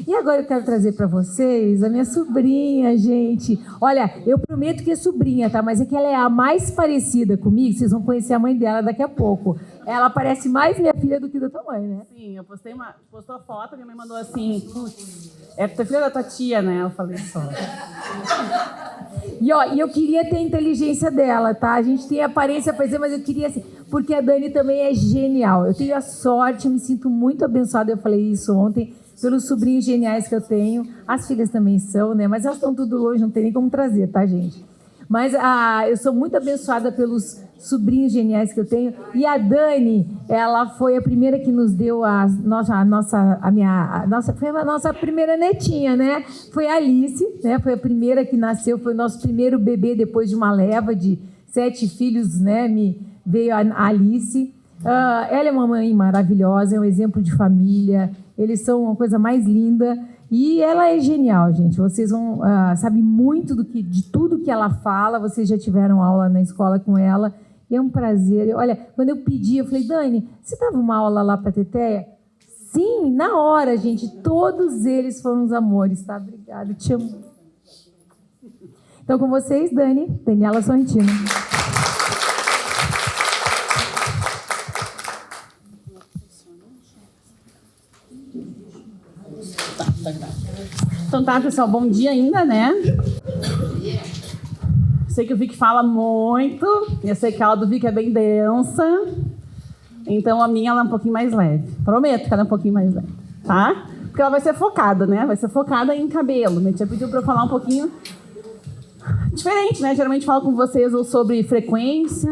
E agora eu quero trazer para vocês a minha sobrinha, gente. Olha, eu prometo que é sobrinha, tá? Mas é que ela é a mais parecida comigo. Vocês vão conhecer a mãe dela daqui a pouco. Ela parece mais minha filha do que da tua mãe, né? Sim, eu postou a foto, minha mãe mandou assim, putz, é tua filha da tua tia, né? Eu falei só. E eu queria ter a inteligência dela, tá? A gente tem a aparência parecida, mas eu queria assim, porque a Dani também é genial. Eu tenho a sorte, eu me sinto muito abençoada, eu falei isso ontem, pelos sobrinhos geniais que eu tenho. As filhas também são, né? Mas elas estão tudo longe, não tem nem como trazer, tá, gente? Mas eu sou muito abençoada pelos sobrinhos geniais que eu tenho. E a Dani, ela foi a primeira que nos deu foi a nossa primeira netinha, né? Foi a Alice, né? Foi a primeira que nasceu, foi o nosso primeiro bebê depois de uma leva de 7 filhos, né? Veio a Alice. Ela é uma mãe maravilhosa, é um exemplo de família. Eles são uma coisa mais linda. E ela é genial, gente. Vocês vão saber muito de tudo que ela fala. Vocês já tiveram aula na escola com ela. E é um prazer. Olha, quando eu pedi, eu falei, Dani, você dava uma aula lá para a Teteia? Sim, na hora, gente. Todos eles foram uns amores, tá? Obrigada, te amo. Então, com vocês, Daniela Sorrentino. Então tá, pessoal, bom dia ainda, né? Sei que o Vic fala muito, eu sei que a aula do Vic é bem densa, então a minha ela é um pouquinho mais leve. Prometo que ela é um pouquinho mais leve, tá? Porque ela vai ser focada, né? Vai ser focada em cabelo. Minha tia pediu pra eu falar um pouquinho diferente, né? Geralmente falo com vocês ou sobre frequência,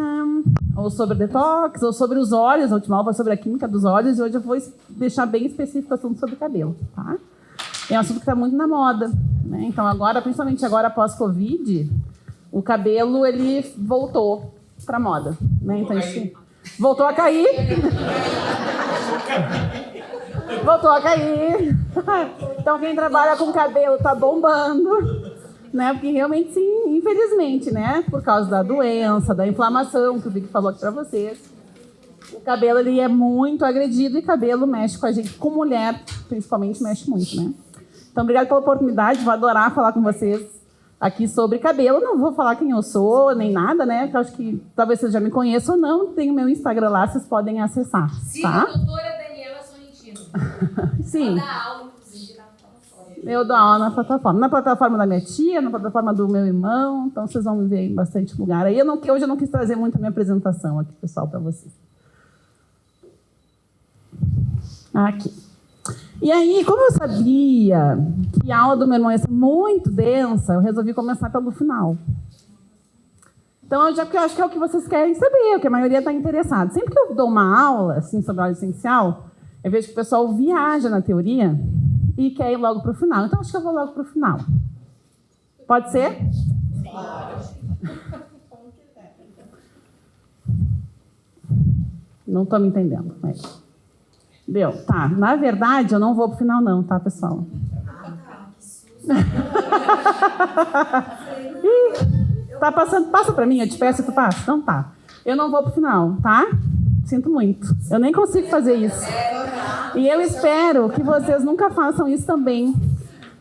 ou sobre detox, ou sobre os olhos. A última aula foi sobre a química dos olhos e hoje eu vou deixar bem específico o assunto sobre cabelo, tá? É um assunto que está muito na moda, né? Então agora, principalmente agora após Covid, o cabelo ele voltou para moda, né? Então voltou a cair. Voltou a cair. Então quem trabalha com cabelo está bombando, né? Porque realmente sim, infelizmente, né? Por causa da doença, da inflamação que o Vic falou aqui para vocês. O cabelo ele é muito agredido e cabelo mexe com a gente, com mulher principalmente mexe muito, né? Então, obrigada pela oportunidade, vou adorar falar com vocês aqui sobre cabelo. Não vou falar quem eu sou, nem nada, né? Porque eu acho que talvez vocês já me conheçam ou não. Tem o meu Instagram lá, vocês podem acessar. Siga tá? a doutora Daniela Sorrentino. Sim. Ela dá aula, inclusive, na plataforma. Eu dou aula na plataforma. Na plataforma da minha tia, na plataforma do meu irmão. Então, vocês vão me ver em bastante lugar. Aí, hoje eu não quis trazer muito a minha apresentação aqui, pessoal, para vocês. Aqui. E aí, como eu sabia que a aula do meu irmão ia ser muito densa, eu resolvi começar pelo final. Então, porque eu acho que é o que vocês querem saber, o que a maioria está interessada. Sempre que eu dou uma aula assim, sobre óleo essencial, eu vejo que o pessoal viaja na teoria e quer ir logo para o final. Então, acho que eu vou logo para o final. Pode ser? Pode. Não estou me entendendo. Deu? Tá. Na verdade, eu não vou pro final não, tá, pessoal? Tá passando, passa pra mim, eu te peço e tu passa? Então tá. Eu não vou pro final, tá? Sinto muito. Eu nem consigo fazer isso. E eu espero que vocês nunca façam isso também.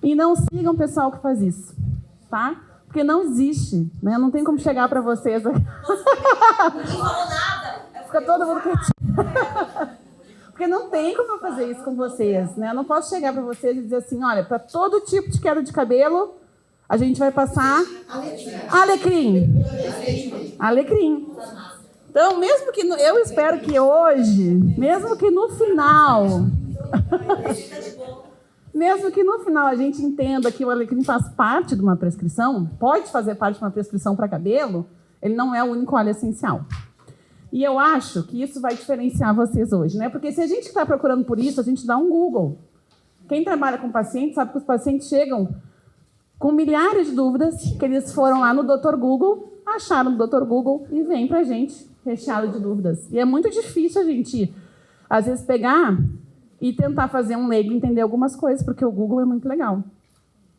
E não sigam o pessoal que faz isso, tá? Porque não existe, né? Não tem como chegar pra vocês aqui. Não falou nada. Fica todo mundo quietinho. Porque não tem como eu fazer isso com vocês, né? Eu não posso chegar para vocês e dizer assim, olha, para todo tipo de queda de cabelo, a gente vai passar alecrim. Alecrim. Então, mesmo que eu espero que hoje, mesmo que no final, mesmo que no final a gente entenda que o alecrim faz parte de uma prescrição, pode fazer parte de uma prescrição para cabelo, ele não é o único óleo essencial. E eu acho que isso vai diferenciar vocês hoje, né? Porque se a gente está procurando por isso, a gente dá um Google. Quem trabalha com pacientes sabe que os pacientes chegam com milhares de dúvidas, que eles foram lá no Dr. Google, acharam no Dr. Google e vem pra gente recheado de dúvidas. E é muito difícil a gente, às vezes, pegar e tentar fazer um leigo entender algumas coisas, porque o Google é muito legal,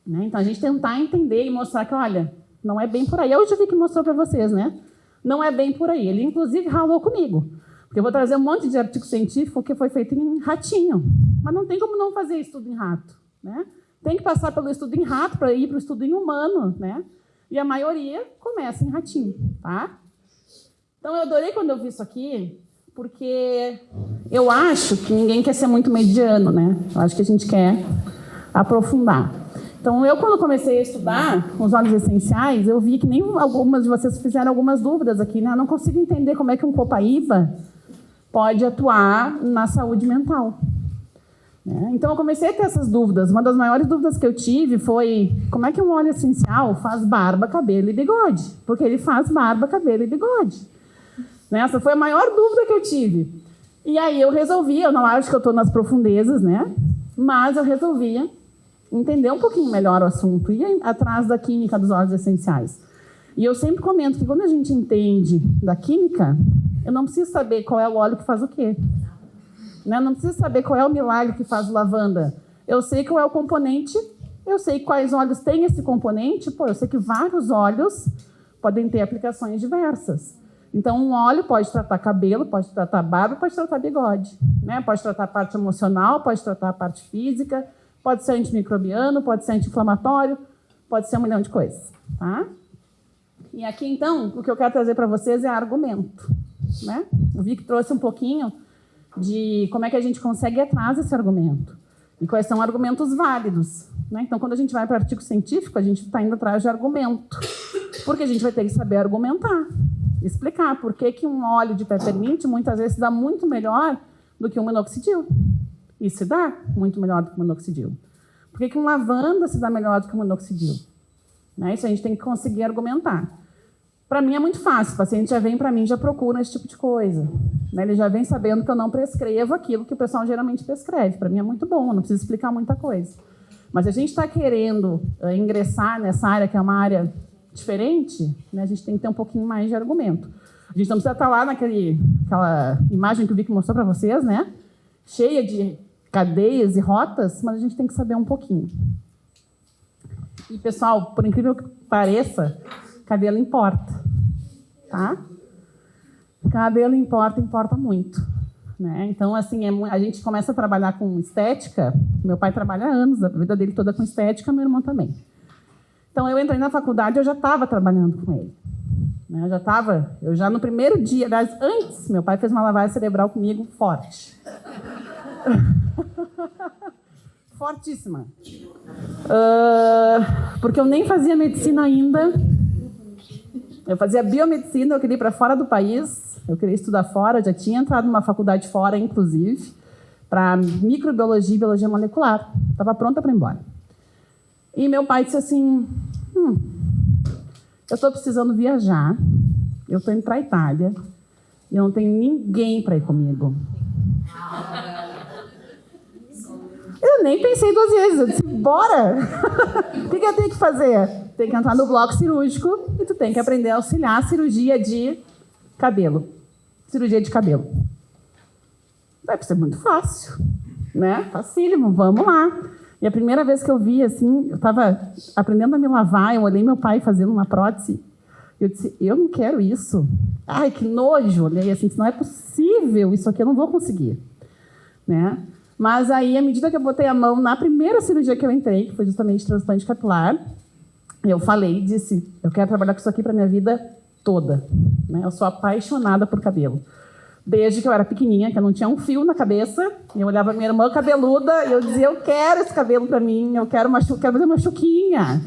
né? Então, a gente tentar entender e mostrar que, olha, não é bem por aí. Hoje eu vi que mostrou para vocês, né? Não é bem por aí. Ele, inclusive, ralou comigo. Porque eu vou trazer um monte de artigo científico que foi feito em ratinho. Mas não tem como não fazer isso tudo em rato. né? Tem que passar pelo estudo em rato para ir para o estudo em humano, né? E a maioria começa em ratinho, tá? Então, eu adorei quando eu vi isso aqui, porque eu acho que ninguém quer ser muito mediano, né? Eu acho que a gente quer aprofundar. Então, eu, quando comecei a estudar os óleos essenciais, eu vi que nem algumas de vocês fizeram algumas dúvidas aqui, né? Eu não consigo entender como é que um copaíba pode atuar na saúde mental. Então, eu comecei a ter essas dúvidas. Uma das maiores dúvidas que eu tive foi como é que um óleo essencial faz barba, cabelo e bigode? Porque ele faz barba, cabelo e bigode. Essa foi a maior dúvida que eu tive. E aí eu resolvi, eu não acho que eu estou nas profundezas, né? Mas eu resolvi entender um pouquinho melhor o assunto e ir atrás da química dos óleos essenciais. E eu sempre comento que quando a gente entende da química, eu não preciso saber qual é o óleo que faz o quê. Não preciso saber qual é o milagre que faz lavanda. Eu sei qual é o componente, eu sei quais óleos têm esse componente, eu sei que vários óleos podem ter aplicações diversas. Então, um óleo pode tratar cabelo, pode tratar barba, pode tratar bigode. Pode tratar a parte emocional, pode tratar a parte física, pode ser antimicrobiano, pode ser anti-inflamatório, pode ser um milhão de coisas. Tá? E aqui, então, o que eu quero trazer para vocês é argumento. O Vic trouxe um pouquinho de como é que a gente consegue ir atrás desse argumento e quais são argumentos válidos. Então, quando a gente vai para artigo científico, a gente está indo atrás de argumento, porque a gente vai ter que saber argumentar, explicar por que um óleo de peppermint muitas vezes dá muito melhor do que um minoxidil. E se dá muito melhor do que o minoxidil. Por que um lavanda se dá melhor do que o minoxidil? Isso a gente tem que conseguir argumentar. Para mim é muito fácil, o paciente já vem para mim, já procura esse tipo de coisa. Ele já vem sabendo que eu não prescrevo aquilo que o pessoal geralmente prescreve. Para mim é muito bom, eu não preciso explicar muita coisa. Mas a gente está querendo ingressar nessa área, que é uma área diferente, a gente tem que ter um pouquinho mais de argumento. A gente não precisa estar lá naquela imagem que o Vic mostrou para vocês, cheia de cadeias e rotas, mas a gente tem que saber um pouquinho. E, pessoal, por incrível que pareça, cabelo importa, tá? Cabelo importa muito, Então, assim, a gente começa a trabalhar com estética. Meu pai trabalha há anos, a vida dele toda com estética, meu irmão também. Então, eu entrei na faculdade, eu já estava trabalhando com ele. Eu já no primeiro dia, aliás, antes, meu pai fez uma lavagem cerebral comigo forte. Fortíssima. Porque eu nem fazia medicina ainda. Eu fazia biomedicina, eu queria ir para fora do país, eu queria estudar fora, já tinha entrado numa faculdade fora, inclusive, para microbiologia e biologia molecular. Estava pronta para ir embora. E meu pai disse assim, eu estou precisando viajar, eu estou indo para a Itália, e eu não tenho ninguém para ir comigo. Eu nem pensei 2 vezes, eu disse, bora! O que eu tenho que fazer? Tem que entrar no bloco cirúrgico e tu tem que aprender a auxiliar a cirurgia de cabelo. Cirurgia de cabelo. Vai ser muito fácil, Facílimo, vamos lá. E a primeira vez que eu vi, assim, eu estava aprendendo a me lavar, eu olhei meu pai fazendo uma prótese, eu disse, eu não quero isso. Ai, que nojo! Olhei assim, não é possível, isso aqui eu não vou conseguir. Mas aí, à medida que eu botei a mão na primeira cirurgia que eu entrei, que foi justamente transplante capilar, eu falei, disse, eu quero trabalhar com isso aqui para a minha vida toda. Eu sou apaixonada por cabelo. Desde que eu era pequenininha, que eu não tinha um fio na cabeça, eu olhava minha irmã cabeluda e eu dizia, eu quero esse cabelo para mim, eu quero fazer uma chuquinha.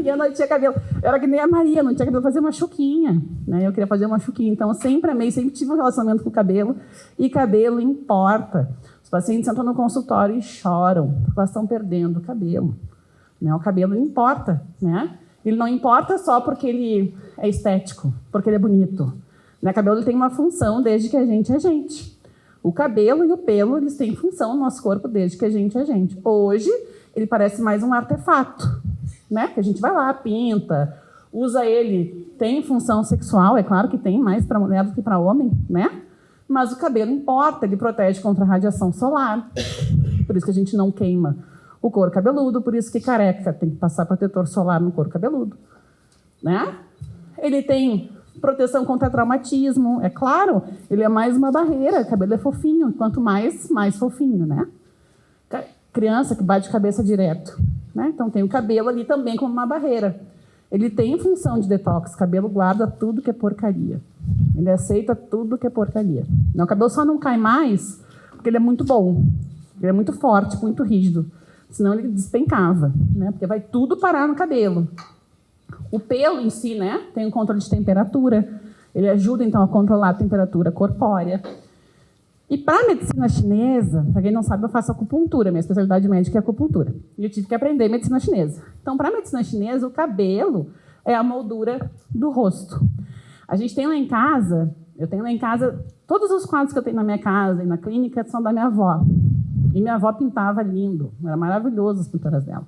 E eu não tinha cabelo. Eu era que nem a Maria, não tinha cabelo, fazer uma chuquinha. Eu queria fazer uma chuquinha. Então, eu sempre amei, sempre tive um relacionamento com o cabelo. E cabelo importa. Os pacientes entram no consultório e choram, porque elas estão perdendo o cabelo. O cabelo importa. Ele não importa só porque ele é estético, porque ele é bonito. O cabelo ele tem uma função desde que a gente é gente. O cabelo e o pelo eles têm função no nosso corpo desde que a gente é gente. Hoje, ele parece mais um artefato, que a gente vai lá, pinta, usa ele, tem função sexual, é claro que tem, mais para mulher do que para homem, Mas o cabelo importa, ele protege contra a radiação solar. Por isso que a gente não queima o couro cabeludo, por isso que careca tem que passar protetor solar no couro cabeludo. Ele tem proteção contra traumatismo, é claro, ele é mais uma barreira, o cabelo é fofinho, quanto mais fofinho, criança que bate cabeça direto, né? Então tem o cabelo ali também como uma barreira. Ele tem função de detox. O cabelo guarda tudo que é porcaria. Ele aceita tudo que é porcaria. Não, o cabelo só não cai mais porque ele é muito bom. Ele é muito forte, muito rígido. Senão ele despencava, né? Porque vai tudo parar no cabelo. O pelo em si, né, tem um controle de temperatura. Ele ajuda, então, a controlar a temperatura corpórea. E para a medicina chinesa, para quem não sabe, eu faço acupuntura. Minha especialidade médica é acupuntura. E eu tive que aprender medicina chinesa. Então, para a medicina chinesa, o cabelo é a moldura do rosto. A gente tem lá em casa, eu tenho lá em casa, todos os quadros que eu tenho na minha casa e na clínica são da minha avó. E minha avó pintava lindo, era maravilhoso as pinturas dela.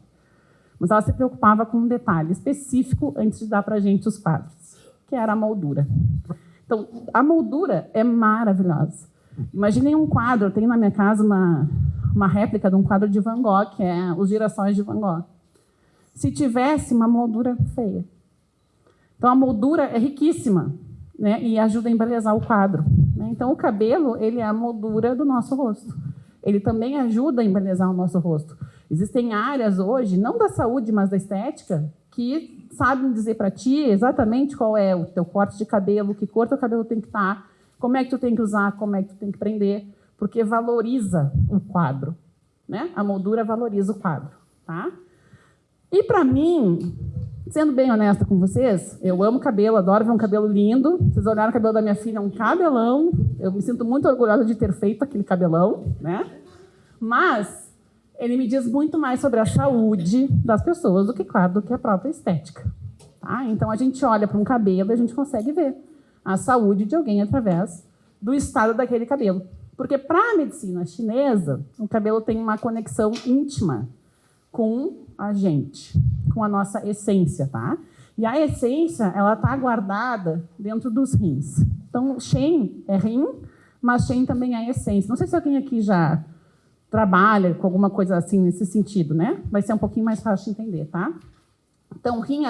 Mas ela se preocupava com um detalhe específico antes de dar para a gente os quadros, que era a moldura. Então, a moldura é maravilhosa. Imaginem um quadro, eu tenho na minha casa uma réplica de um quadro de Van Gogh, que é Os Girassóis de Van Gogh. Se tivesse uma moldura feia. Então, a moldura é riquíssima, né, e ajuda a embelezar o quadro, né? Então, o cabelo ele é a moldura do nosso rosto. Ele também ajuda a embelezar o nosso rosto. Existem áreas hoje, não da saúde, mas da estética, que sabem dizer para ti exatamente qual é o teu corte de cabelo, que cor teu cabelo tem que estar, como é que tu tem que usar, como é que tu tem que prender, porque valoriza o quadro, né? A moldura valoriza o quadro, tá? E para mim, sendo bem honesta com vocês, eu amo cabelo, adoro ver um cabelo lindo. Vocês olharam o cabelo da minha filha, é um cabelão. Eu me sinto muito orgulhosa de ter feito aquele cabelão, né? Mas ele me diz muito mais sobre a saúde das pessoas do que, claro, do que a própria estética, tá? Então a gente olha para um cabelo e a gente consegue ver a saúde de alguém através do estado daquele cabelo. Porque para a medicina chinesa, o cabelo tem uma conexão íntima com a gente, com a nossa essência, tá? E a essência, ela está guardada dentro dos rins. Então, Shen é rim, mas Shen também é essência. Não sei se alguém aqui já trabalha com alguma coisa assim nesse sentido, né? Vai ser um pouquinho mais fácil de entender, tá? Então, rim,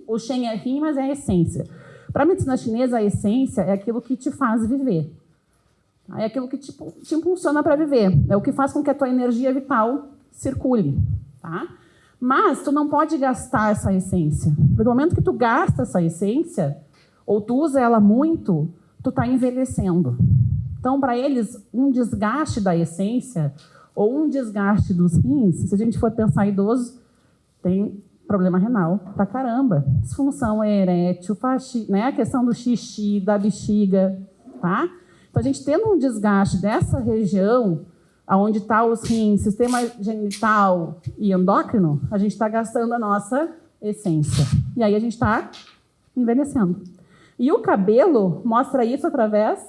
o Shen é rim, mas é a essência. Para a medicina chinesa, a essência é aquilo que te faz viver. É aquilo que te impulsiona para viver. É o que faz com que a tua energia vital circule, tá? Mas tu não pode gastar essa essência. Porque no momento que tu gasta essa essência, ou tu usa ela muito, tu está envelhecendo. Então, para eles, um desgaste da essência ou um desgaste dos rins, se a gente for pensar idoso, tem problema renal pra caramba. Disfunção erétil, né? A questão do xixi, da bexiga, tá? Então, a gente tendo um desgaste dessa região, onde está os rins, sistema genital e endócrino, a gente está gastando a nossa essência. E aí a gente está envelhecendo. E o cabelo mostra isso através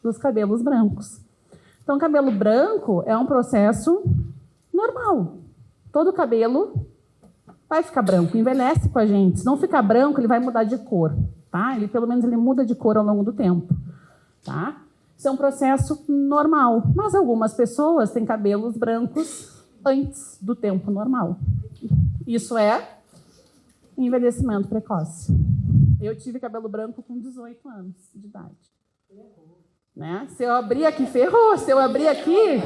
dos cabelos brancos. Então, o cabelo branco é um processo normal. Todo cabelo vai ficar branco, envelhece com a gente. Se não ficar branco, ele vai mudar de cor, tá? Pelo menos ele muda de cor ao longo do tempo, tá? Isso é um processo normal, mas algumas pessoas têm cabelos brancos antes do tempo normal. Isso é envelhecimento precoce. Eu tive cabelo branco com 18 anos de idade. Né? Se eu abrir aqui, ferrou. Se eu abrir aqui,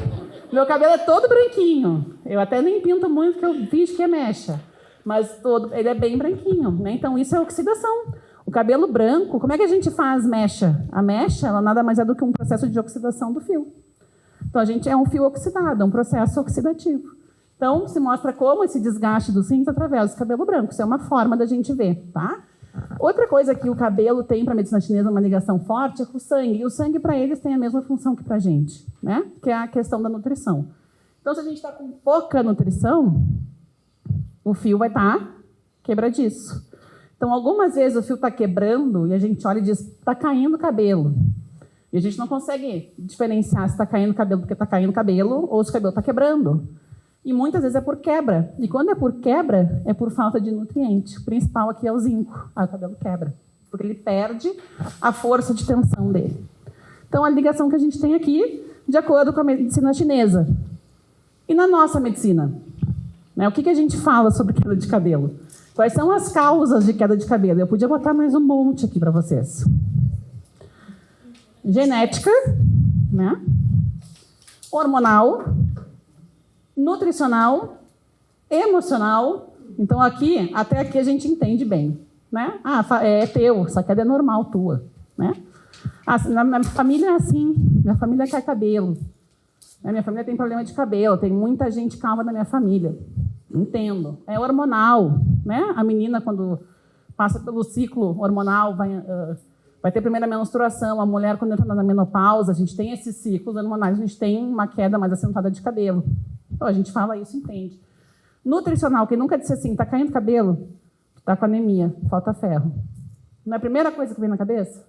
meu cabelo é todo branquinho. Eu até nem pinto muito, porque eu fiz que é mecha. Mas ele é bem branquinho, né? Então, isso é oxidação. O cabelo branco, como é que a gente faz mecha? A mecha, ela nada mais é do que um processo de oxidação do fio. Então, a gente é um fio oxidado, é um processo oxidativo. Então, se mostra como esse desgaste dos rins através do cabelo branco. Isso é uma forma da gente ver, tá? Outra coisa que o cabelo tem para a medicina chinesa, uma ligação forte, é com o sangue. E o sangue, para eles, tem a mesma função que para a gente, né? Que é a questão da nutrição. Então, se a gente está com pouca nutrição, o fio vai estar quebradiço. Então, algumas vezes o fio está quebrando e a gente olha e diz, está caindo o cabelo. E a gente não consegue diferenciar se está caindo o cabelo porque está caindo o cabelo ou se o cabelo está quebrando. E muitas vezes é por quebra. E quando é por quebra, é por falta de nutriente. O principal aqui é o zinco. Aí o cabelo quebra, porque ele perde a força de tensão dele. Então, a ligação que a gente tem aqui, de acordo com a medicina chinesa. E na nossa medicina? Né? O que a gente fala sobre queda de cabelo? Quais são as causas de queda de cabelo? Eu podia botar mais um monte aqui para vocês. Genética, né? Hormonal, nutricional, emocional. Então, até aqui a gente entende bem, né? É teu, essa queda é normal tua, né? Na minha família é assim, minha família quer cabelo. Minha família tem problema de cabelo, tem muita gente calma na minha família. Entendo. É hormonal, né? A menina, quando passa pelo ciclo hormonal, vai ter primeira menstruação. A mulher, quando entra na menopausa, a gente tem esses ciclos hormonais, a gente tem uma queda mais acentuada de cabelo. Então, a gente fala isso, entende. Nutricional, quem nunca disse assim, está caindo cabelo, está com anemia, falta ferro. Não é a primeira coisa que vem na cabeça?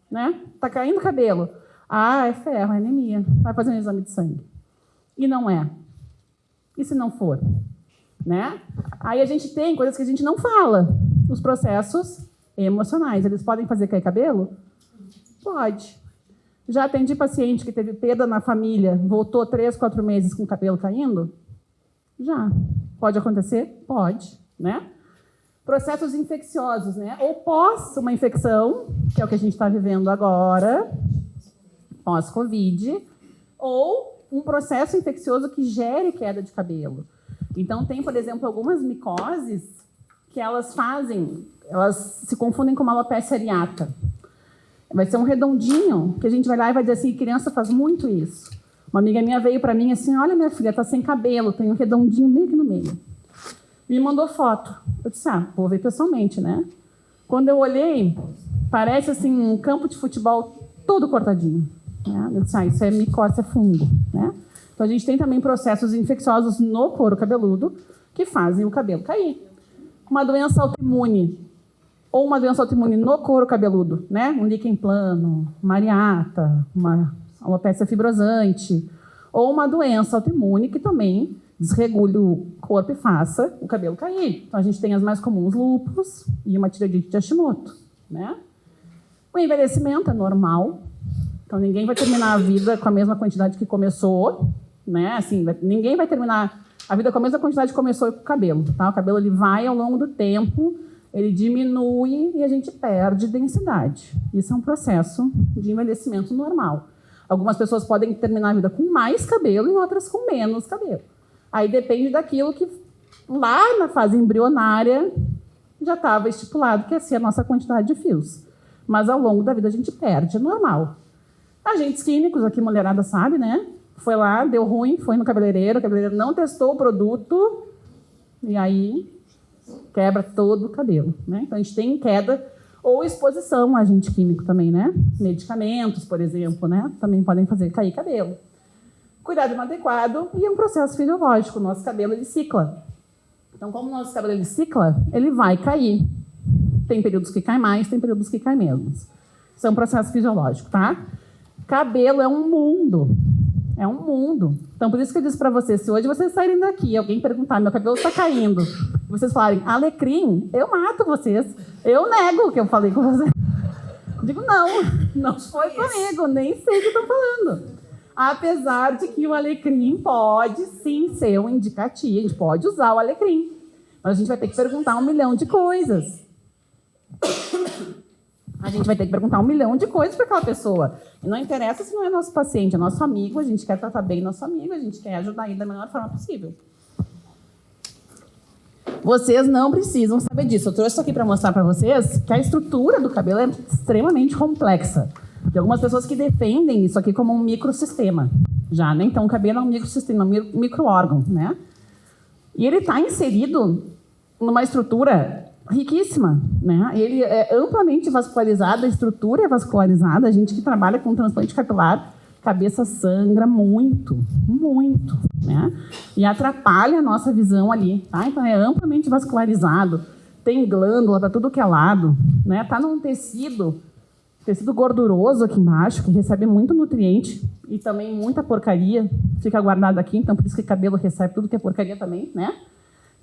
Né? Está caindo cabelo. É ferro, é anemia. Vai fazer um exame de sangue. E não é. E se não for? Né? Aí a gente tem coisas que a gente não fala. Os processos emocionais. Eles podem fazer cair cabelo? Pode. Já atendi paciente que teve perda na família, voltou 3, 4 meses com o cabelo caindo? Já. Pode acontecer? Pode. Né? Processos infecciosos, né? Ou pós uma infecção, que é o que a gente está vivendo agora, pós-Covid, ou um processo infeccioso que gere queda de cabelo. Então, tem, por exemplo, algumas micoses que elas se confundem com uma alopecia areata. Vai ser um redondinho, que a gente vai lá e vai dizer assim, criança faz muito isso. Uma amiga minha veio para mim assim, olha, minha filha, está sem cabelo, tem um redondinho meio que no meio. Me mandou foto. Eu disse, vou ver pessoalmente, né? Quando eu olhei, parece assim um campo de futebol todo cortadinho. Né? Eu disse, isso é micose, é fungo. Né? Então, a gente tem também processos infecciosos no couro cabeludo que fazem o cabelo cair. Uma doença autoimune, ou uma doença autoimune no couro cabeludo, né? Um líquen plano, uma areata, uma alopecia fibrosante, ou uma doença autoimune que também desregule o corpo e faça o cabelo cair. Então, a gente tem as mais comuns, lúpus e uma tireoidite de Hashimoto. Né? O envelhecimento é normal. Então, ninguém vai terminar a vida com a mesma quantidade que começou. Né? Assim, ninguém vai terminar a vida com a mesma quantidade que começou com o cabelo. Tá? O cabelo ele vai, ao longo do tempo, ele diminui e a gente perde densidade. Isso é um processo de envelhecimento normal. Algumas pessoas podem terminar a vida com mais cabelo e outras com menos cabelo. Aí depende daquilo que lá na fase embrionária já estava estipulado que ia ser a nossa quantidade de fios. Mas ao longo da vida a gente perde, é normal. Agentes químicos, aqui mulherada sabe, né? Foi lá, deu ruim, foi no cabeleireiro, o cabeleireiro não testou o produto e aí quebra todo o cabelo. Né? Então a gente tem queda ou exposição a agente químico também, né? Medicamentos, por exemplo, né? Também podem fazer cair cabelo. Cuidado inadequado e é um processo fisiológico. O nosso cabelo ele cicla. Então, como o nosso cabelo ele cicla, ele vai cair. Tem períodos que cai mais, tem períodos que cai menos. Isso é um processo fisiológico, tá? Cabelo é um mundo. É um mundo. Então, por isso que eu disse para vocês, se hoje vocês saírem daqui e alguém perguntar, meu cabelo está caindo, e vocês falarem, alecrim, eu mato vocês. Eu nego o que eu falei com vocês. Digo, não foi comigo, nem sei o que estão falando. Apesar de que o alecrim pode, sim, ser um indicativo. A gente pode usar o alecrim. Mas a gente vai ter que perguntar 1 milhão de coisas. A gente vai ter que perguntar 1 milhão de coisas para aquela pessoa. E não interessa se não é nosso paciente, é nosso amigo, a gente quer tratar bem nosso amigo, a gente quer ajudar ele da melhor forma possível. Vocês não precisam saber disso. Eu trouxe isso aqui para mostrar para vocês que a estrutura do cabelo é extremamente complexa. Tem algumas pessoas que defendem isso aqui como um microsistema. Já, né? Então, o cabelo é um microsistema, um micro-órgão, né? E ele está inserido numa estrutura riquíssima, né? Ele é amplamente vascularizado, a estrutura é vascularizada. A gente que trabalha com transplante capilar, cabeça sangra muito, muito, né? E atrapalha a nossa visão ali, tá? Então, é amplamente vascularizado, tem glândula para tudo que é lado, né? Tá num tecido gorduroso aqui embaixo, que recebe muito nutriente e também muita porcaria, fica guardado aqui, então por isso que o cabelo recebe tudo que é porcaria também, né?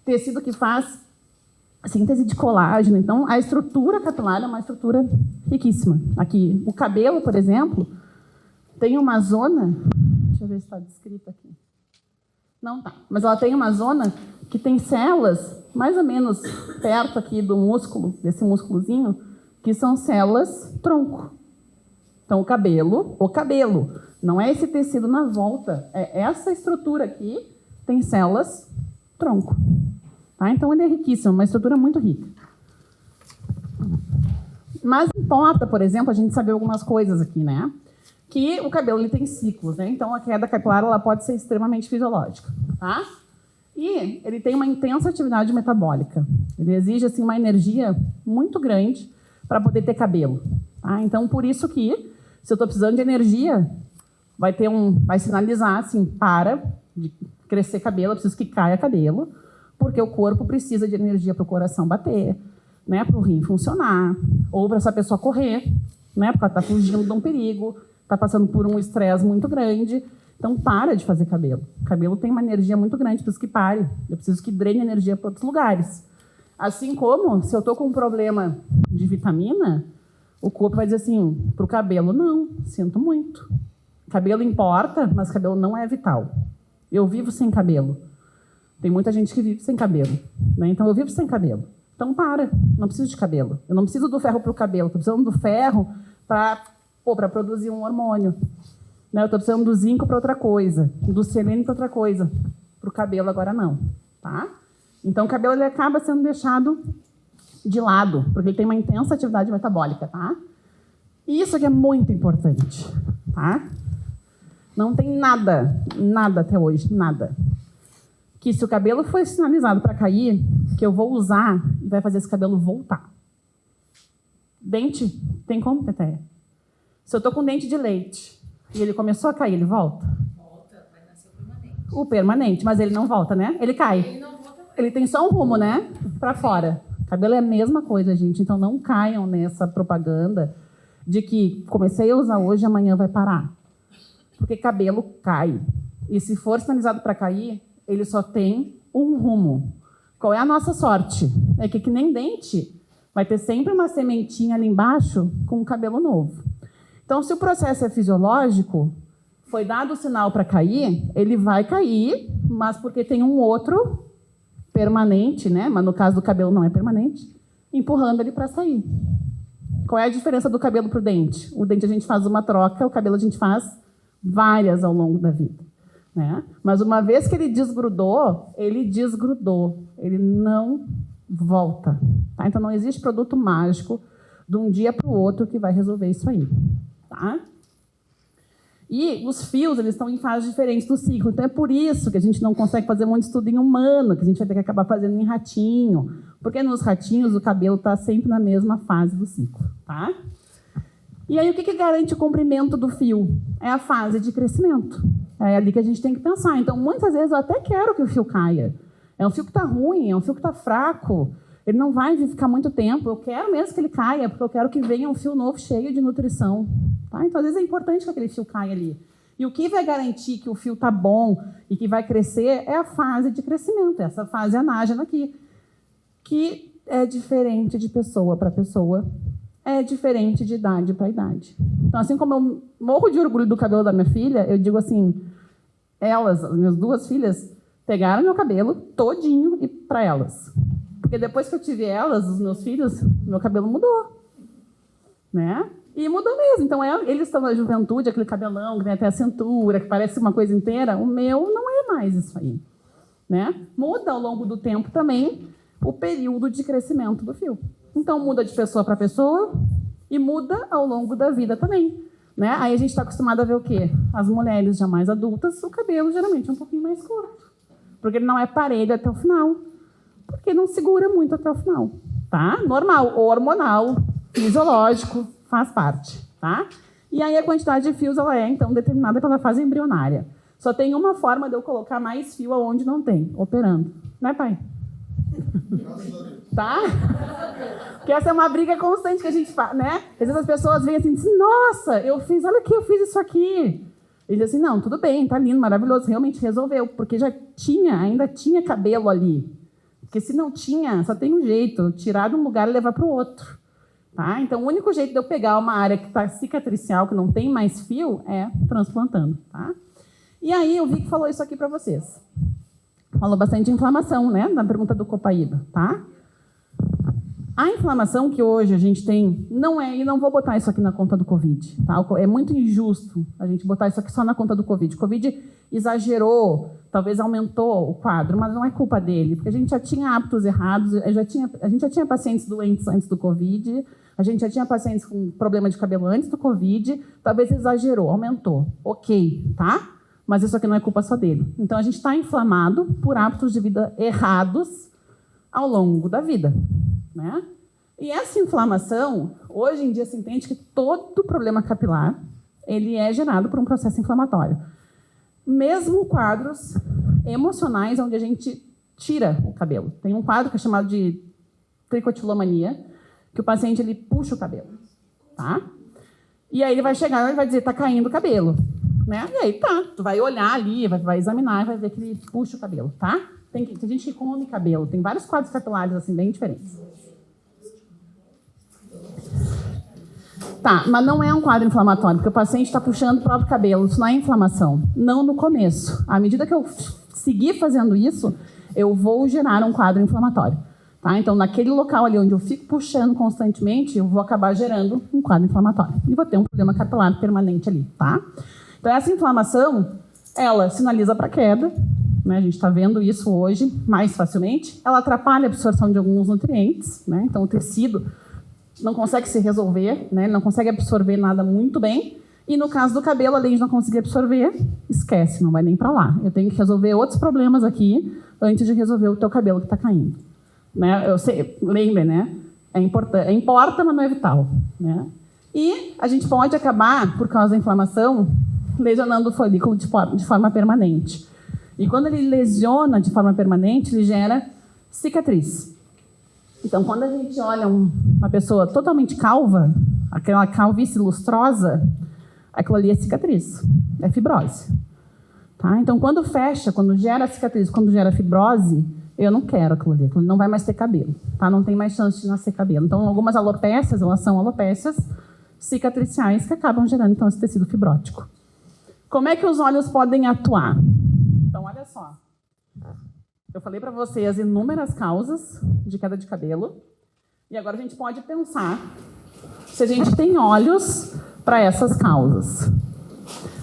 Tecido que faz síntese de colágeno, então a estrutura capilar é uma estrutura riquíssima. Aqui, o cabelo, por exemplo, tem uma zona, deixa eu ver se está descrito aqui. Não tá, mas ela tem uma zona que tem células mais ou menos perto aqui do músculo, desse músculozinho, que são células tronco. Então, o cabelo, não é esse tecido na volta, é essa estrutura aqui, tem células tronco. Tá? Então, ele é riquíssimo, uma estrutura muito rica. Mas importa, por exemplo, a gente saber algumas coisas aqui, né? Que o cabelo ele tem ciclos, né? Então, a queda capilar ela pode ser extremamente fisiológica, tá? E ele tem uma intensa atividade metabólica. Ele exige, assim, uma energia muito grande para poder ter cabelo. Tá? Então, por isso que, se eu estou precisando de energia, vai sinalizar, assim, para de crescer cabelo, eu preciso que caia cabelo, porque o corpo precisa de energia para o coração bater, né, para o rim funcionar, ou para essa pessoa correr, né, porque ela está fugindo de um perigo, está passando por um estresse muito grande. Então, para de fazer cabelo. O cabelo tem uma energia muito grande, preciso que pare. Eu preciso que drene energia para outros lugares. Assim como, se eu estou com um problema de vitamina, o corpo vai dizer assim, para o cabelo, não, sinto muito. Cabelo importa, mas cabelo não é vital. Eu vivo sem cabelo. Tem muita gente que vive sem cabelo, né? Então, eu vivo sem cabelo. Então, não preciso de cabelo. Eu não preciso do ferro para o cabelo, estou precisando do ferro para produzir um hormônio. Né? Eu estou precisando do zinco para outra coisa, do selênio para outra coisa. Para o cabelo, agora não. Tá? Então, o cabelo ele acaba sendo deixado de lado, porque ele tem uma intensa atividade metabólica. Tá? E isso aqui é muito importante. Tá? Não tem nada até hoje, nada, que se o cabelo foi sinalizado para cair, que eu vou usar e vai fazer esse cabelo voltar. Dente, tem como, Teteia? Se eu estou com dente de leite e ele começou a cair, ele volta? Volta, vai nascer o permanente. O permanente, mas ele não volta, né? Ele cai. Ele não volta. Ele tem só um rumo, né? Para fora. Cabelo é a mesma coisa, gente. Então não caiam nessa propaganda de que comecei a usar hoje, amanhã vai parar. Porque cabelo cai. E se for sinalizado para cair, ele só tem um rumo. Qual é a nossa sorte? É que nem dente, vai ter sempre uma sementinha ali embaixo com um cabelo novo. Então, se o processo é fisiológico, foi dado o sinal para cair, ele vai cair, mas porque tem um outro permanente, né? Mas no caso do cabelo não é permanente, empurrando ele para sair. Qual é a diferença do cabelo para o dente? O dente a gente faz uma troca, o cabelo a gente faz várias ao longo da vida. Né? Mas uma vez que ele desgrudou, ele não volta. Tá? Então não existe produto mágico de um dia para o outro que vai resolver isso aí. Tá? E os fios eles estão em fases diferentes do ciclo. Então é por isso que a gente não consegue fazer muito estudo em humano, que a gente vai ter que acabar fazendo em ratinho. Porque nos ratinhos o cabelo está sempre na mesma fase do ciclo. Tá? E aí o que garante o comprimento do fio? É a fase de crescimento. É ali que a gente tem que pensar. Então, muitas vezes, eu até quero que o fio caia. É um fio que está ruim, é um fio que está fraco. Ele não vai ficar muito tempo. Eu quero mesmo que ele caia, porque eu quero que venha um fio novo cheio de nutrição. Tá? Então, às vezes, é importante que aquele fio caia ali. E o que vai garantir que o fio está bom e que vai crescer é a fase de crescimento, essa fase anágena aqui, que é diferente de pessoa para pessoa, é diferente de idade para idade. Então, assim como eu morro de orgulho do cabelo da minha filha, eu digo assim, as minhas duas filhas, pegaram meu cabelo todinho e para elas. Porque depois que eu tive elas, os meus filhos, meu cabelo mudou. Né? E mudou mesmo. Então, eles estão na juventude, aquele cabelão que tem até a cintura, que parece uma coisa inteira. O meu não é mais isso aí. Né? Muda ao longo do tempo também o período de crescimento do fio. Então, muda de pessoa para pessoa e muda ao longo da vida também. Né? Aí a gente está acostumado a ver o quê? As mulheres já mais adultas, o cabelo geralmente é um pouquinho mais curto. Porque ele não é parelho até o final. Porque não segura muito até o final. Tá? Normal, hormonal, fisiológico, faz parte. Tá? E aí a quantidade de fios ela é, então, determinada pela fase embrionária. Só tem uma forma de eu colocar mais fio aonde não tem, operando. Né, pai? Tá? Porque essa é uma briga constante que a gente faz, né? Às vezes as pessoas vêm assim e dizem, nossa, olha aqui, eu fiz isso aqui. E dizem assim, não, tudo bem, tá lindo, maravilhoso, realmente resolveu, porque ainda tinha cabelo ali. Porque se não tinha, só tem um jeito, tirar de um lugar e levar para o outro. Tá? Então, o único jeito de eu pegar uma área que está cicatricial, que não tem mais fio, é transplantando. Tá? E aí, eu vi que falou isso aqui para vocês. Falou bastante de inflamação, né? Na pergunta do Copaíba, tá? A inflamação que hoje a gente tem não é, e não vou botar isso aqui na conta do Covid, tá? É muito injusto a gente botar isso aqui só na conta do Covid. O Covid exagerou, talvez aumentou o quadro, mas não é culpa dele, porque a gente já tinha hábitos errados, a gente já tinha pacientes doentes antes do Covid, a gente já tinha pacientes com problema de cabelo antes do Covid, talvez exagerou, aumentou. Ok, tá? Mas isso aqui não é culpa só dele. Então, a gente está inflamado por hábitos de vida errados ao longo da vida, né? E essa inflamação, hoje em dia se entende que todo problema capilar ele é gerado por um processo inflamatório. Mesmo quadros emocionais onde a gente tira o cabelo. Tem um quadro que é chamado de tricotilomania, que o paciente ele puxa o cabelo, tá? E aí ele vai chegar e vai dizer, tá caindo o cabelo, né? E aí tá, tu vai olhar ali, vai examinar e vai ver que ele puxa o cabelo, tá? Tem gente que come cabelo, tem vários quadros capilares assim bem diferentes. Tá, mas não é um quadro inflamatório, porque o paciente está puxando o próprio cabelo. Isso não é inflamação. Não no começo. À medida que eu seguir fazendo isso, eu vou gerar um quadro inflamatório. Tá? Então, naquele local ali onde eu fico puxando constantemente, eu vou acabar gerando um quadro inflamatório. E vou ter um problema capilar permanente ali. Tá? Então, essa inflamação, ela sinaliza para queda. Né? A gente está vendo isso hoje mais facilmente. Ela atrapalha a absorção de alguns nutrientes. Né? Então, o tecido não consegue se resolver, né? Não consegue absorver nada muito bem. E no caso do cabelo, além de não conseguir absorver, esquece, não vai nem para lá. Eu tenho que resolver outros problemas aqui antes de resolver o teu cabelo que está caindo. Né? Eu sei, lembre, né? Importa, mas não é vital. Né? E a gente pode acabar, por causa da inflamação, lesionando o folículo de forma permanente. E quando ele lesiona de forma permanente, ele gera cicatriz. Então, quando a gente olha uma pessoa totalmente calva, aquela calvície lustrosa, aquilo ali é cicatriz, é fibrose. Tá? Então, quando fecha, quando gera cicatriz, quando gera fibrose, eu não quero aquilo ali não vai mais ter cabelo. Tá? Não tem mais chance de nascer cabelo. Então, algumas alopécias, elas são alopécias cicatriciais que acabam gerando então, esse tecido fibrótico. Como é que os óleos podem atuar? Então, olha só. Eu falei para vocês inúmeras causas de queda de cabelo. E agora a gente pode pensar se a gente tem óleos para essas causas.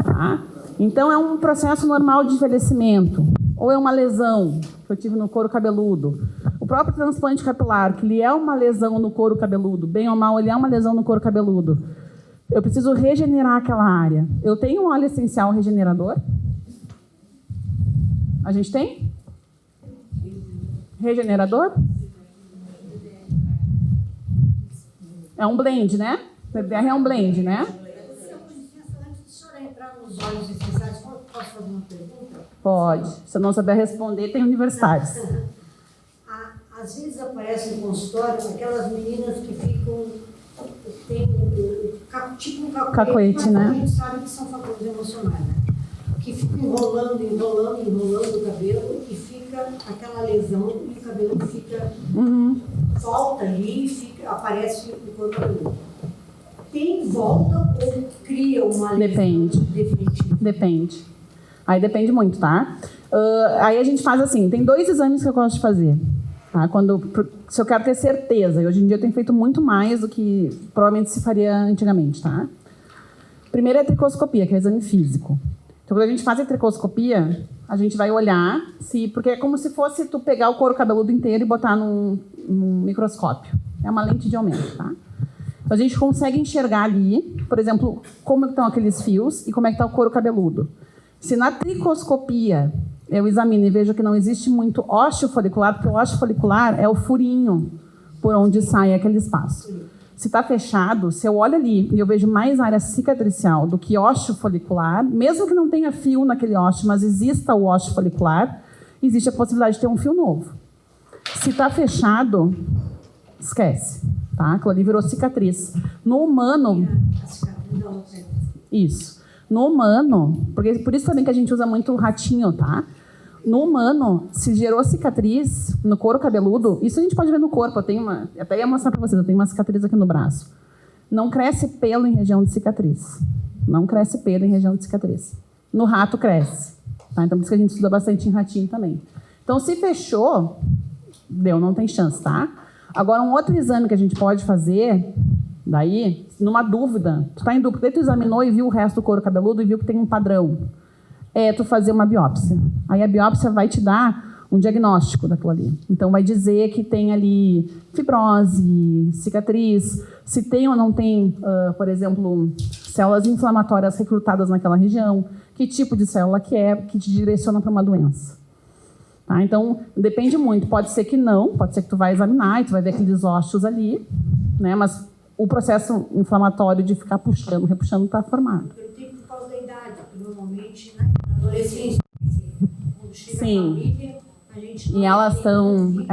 Tá? Então, é um processo normal de envelhecimento. Ou é uma lesão que eu tive no couro cabeludo. O próprio transplante capilar, que ele é uma lesão no couro cabeludo, bem ou mal, ele é uma lesão no couro cabeludo. Eu preciso regenerar aquela área. Eu tenho um óleo essencial regenerador? A gente tem? Regenerador? É um blend, né? PBR é um blend, né? Antes da senhora entrar nos óleos essenciais, posso fazer uma pergunta? Pode. Se eu não souber responder, tem universitários. Às vezes aparecem no consultório aquelas meninas que ficam... Tem tipo um cacoete, né? A gente sabe que são fatores emocionais, né? Que ficam enrolando o cabelo e fica aquela lesão e o cabelo fica... Volta ali e aparece o couro cabeludo. Tem volta ou cria uma lesão definitiva? Depende. Aí depende muito, tá? Aí a gente faz assim, tem 2 exames que eu gosto de fazer. Tá? Se eu quero ter certeza, e hoje em dia eu tenho feito muito mais do que provavelmente se faria antigamente, tá? Primeiro é a tricoscopia, que é o exame físico. Então, quando a gente faz a tricoscopia, a gente vai olhar porque é como se fosse tu pegar o couro cabeludo inteiro e botar num microscópio. É uma lente de aumento, tá? Então, a gente consegue enxergar ali, por exemplo, como estão aqueles fios e como é que está o couro cabeludo. Se na tricoscopia eu examino e vejo que não existe muito ósseo folicular, porque o ósseo folicular é o furinho por onde sai aquele espaço. Se está fechado, se eu olho ali e eu vejo mais área cicatricial do que ósseo folicular, mesmo que não tenha fio naquele ósseo, mas exista o ósseo folicular, existe a possibilidade de ter um fio novo. Se está fechado, esquece. Tá? Aquilo ali virou cicatriz. No humano... Isso. No humano, porque por isso também que a gente usa muito o ratinho, tá? No humano, se gerou cicatriz no couro cabeludo, isso a gente pode ver no corpo. Até ia mostrar para vocês, eu tenho uma cicatriz aqui no braço. Não cresce pelo em região de cicatriz. Não cresce pelo em região de cicatriz. No rato cresce. Tá? Então, por isso que a gente estuda bastante em ratinho também. Então, se fechou, não tem chance, tá? Agora, um outro exame que a gente pode fazer, daí, numa dúvida, tu tá em dúvida, tu examinou e viu o resto do couro cabeludo e viu que tem um padrão, é tu fazer uma biópsia. Aí a biópsia vai te dar um diagnóstico daquilo ali. Então, vai dizer que tem ali fibrose, cicatriz, se tem ou não tem, por exemplo, células inflamatórias recrutadas naquela região, que tipo de célula que te direciona para uma doença. Tá? Então, depende muito. Pode ser que não, pode ser que tu vai examinar e tu vai ver aqueles ósseos ali, né? Mas o processo inflamatório de ficar puxando, repuxando, está formado. Eu tenho por causa da idade, porque normalmente, né, na adolescência, quando chega Sim. a família, a gente não E elas tem estão...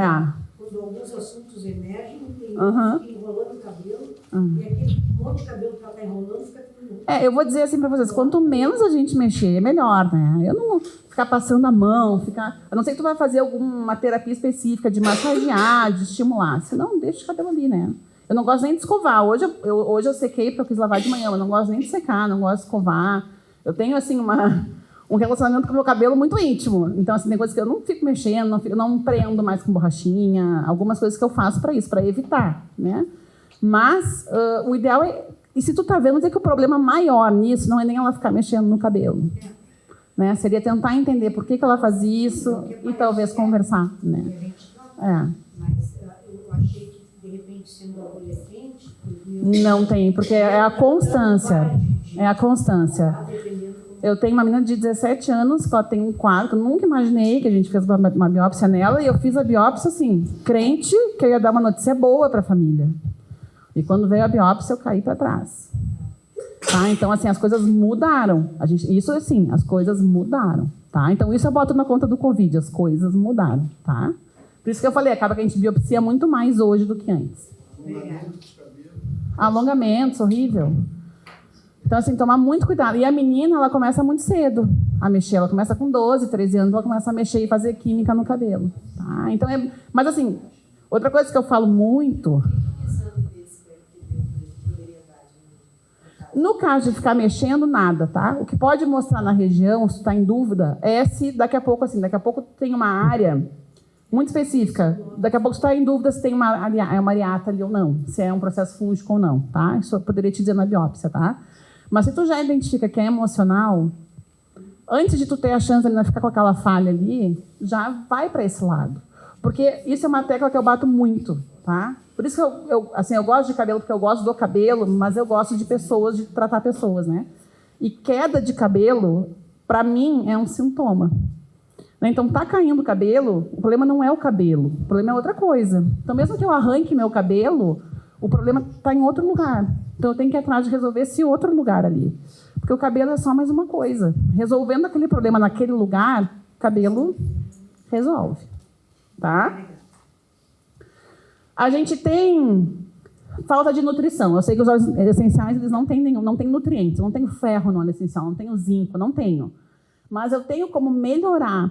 quando alguns assuntos emergem, tem Aham. que ir enrolando o cabelo, e aquele monte de cabelo que ela está enrolando fica tudo... Eu vou dizer assim para vocês, quanto menos a gente mexer, melhor, né? Eu não vou ficar passando a mão, a não ser que tu vai fazer alguma terapia específica de massagear, de estimular. Senão, deixa o cabelo ali, né? Eu não gosto nem de escovar. Hoje eu sequei porque eu quis lavar de manhã, mas não gosto nem de secar, não gosto de escovar. Eu tenho, assim, um relacionamento com o meu cabelo muito íntimo. Então, assim, tem coisas que eu não fico mexendo, não prendo mais com borrachinha, algumas coisas que eu faço para isso, para evitar, né? Mas o ideal é... E se tu tá vendo, é que o problema maior nisso não é nem ela ficar mexendo no cabelo. Né? Seria tentar entender por que ela faz isso e talvez conversar. Né? Mas eu achei que, de repente, sendo adolescente... Não tem, porque é a constância. É a constância. Eu tenho uma menina de 17 anos, que ela tem um quadro, que eu nunca imaginei que a gente fez uma biópsia nela, e eu fiz a biópsia, assim, crente que eu ia dar uma notícia boa para a família. E quando veio a biópsia, eu caí para trás. Tá? Então, assim, as coisas mudaram. Isso, assim, as coisas mudaram. Tá? Então, isso eu boto na conta do Covid. As coisas mudaram. Tá? Por isso que eu falei, acaba que a gente biopsia muito mais hoje do que antes. Alongamentos, horrível. Então, assim, tomar muito cuidado. E a menina, ela começa muito cedo a mexer. Ela começa com 12, 13 anos, ela começa a mexer e fazer química no cabelo. Tá? Então, mas, assim, outra coisa que eu falo muito... No caso de ficar mexendo, nada, tá? O que pode mostrar na região, se está em dúvida, é se daqui a pouco tem uma área muito específica. Daqui a pouco está em dúvida se tem uma areata ali ou não, se é um processo fúngico ou não, tá? Isso eu poderia te dizer na biópsia, tá? Mas se tu já identifica que é emocional, antes de tu ter a chance de ficar com aquela falha ali, já vai para esse lado. Porque isso é uma tecla que eu bato muito, tá? Por isso que eu gosto de cabelo, porque eu gosto do cabelo, mas eu gosto de pessoas, de tratar pessoas, né? E queda de cabelo, para mim, é um sintoma. Então, tá caindo o cabelo, o problema não é o cabelo, o problema é outra coisa. Então, mesmo que eu arranque meu cabelo, o problema está em outro lugar. Então, eu tenho que ir atrás de resolver esse outro lugar ali. Porque o cabelo é só mais uma coisa. Resolvendo aquele problema naquele lugar, o cabelo resolve. Tá? A gente tem falta de nutrição. Eu sei que os óleos essenciais eles não têm nutrientes. Eu não tenho ferro no óleo essencial, não tenho zinco, não tenho. Mas eu tenho como melhorar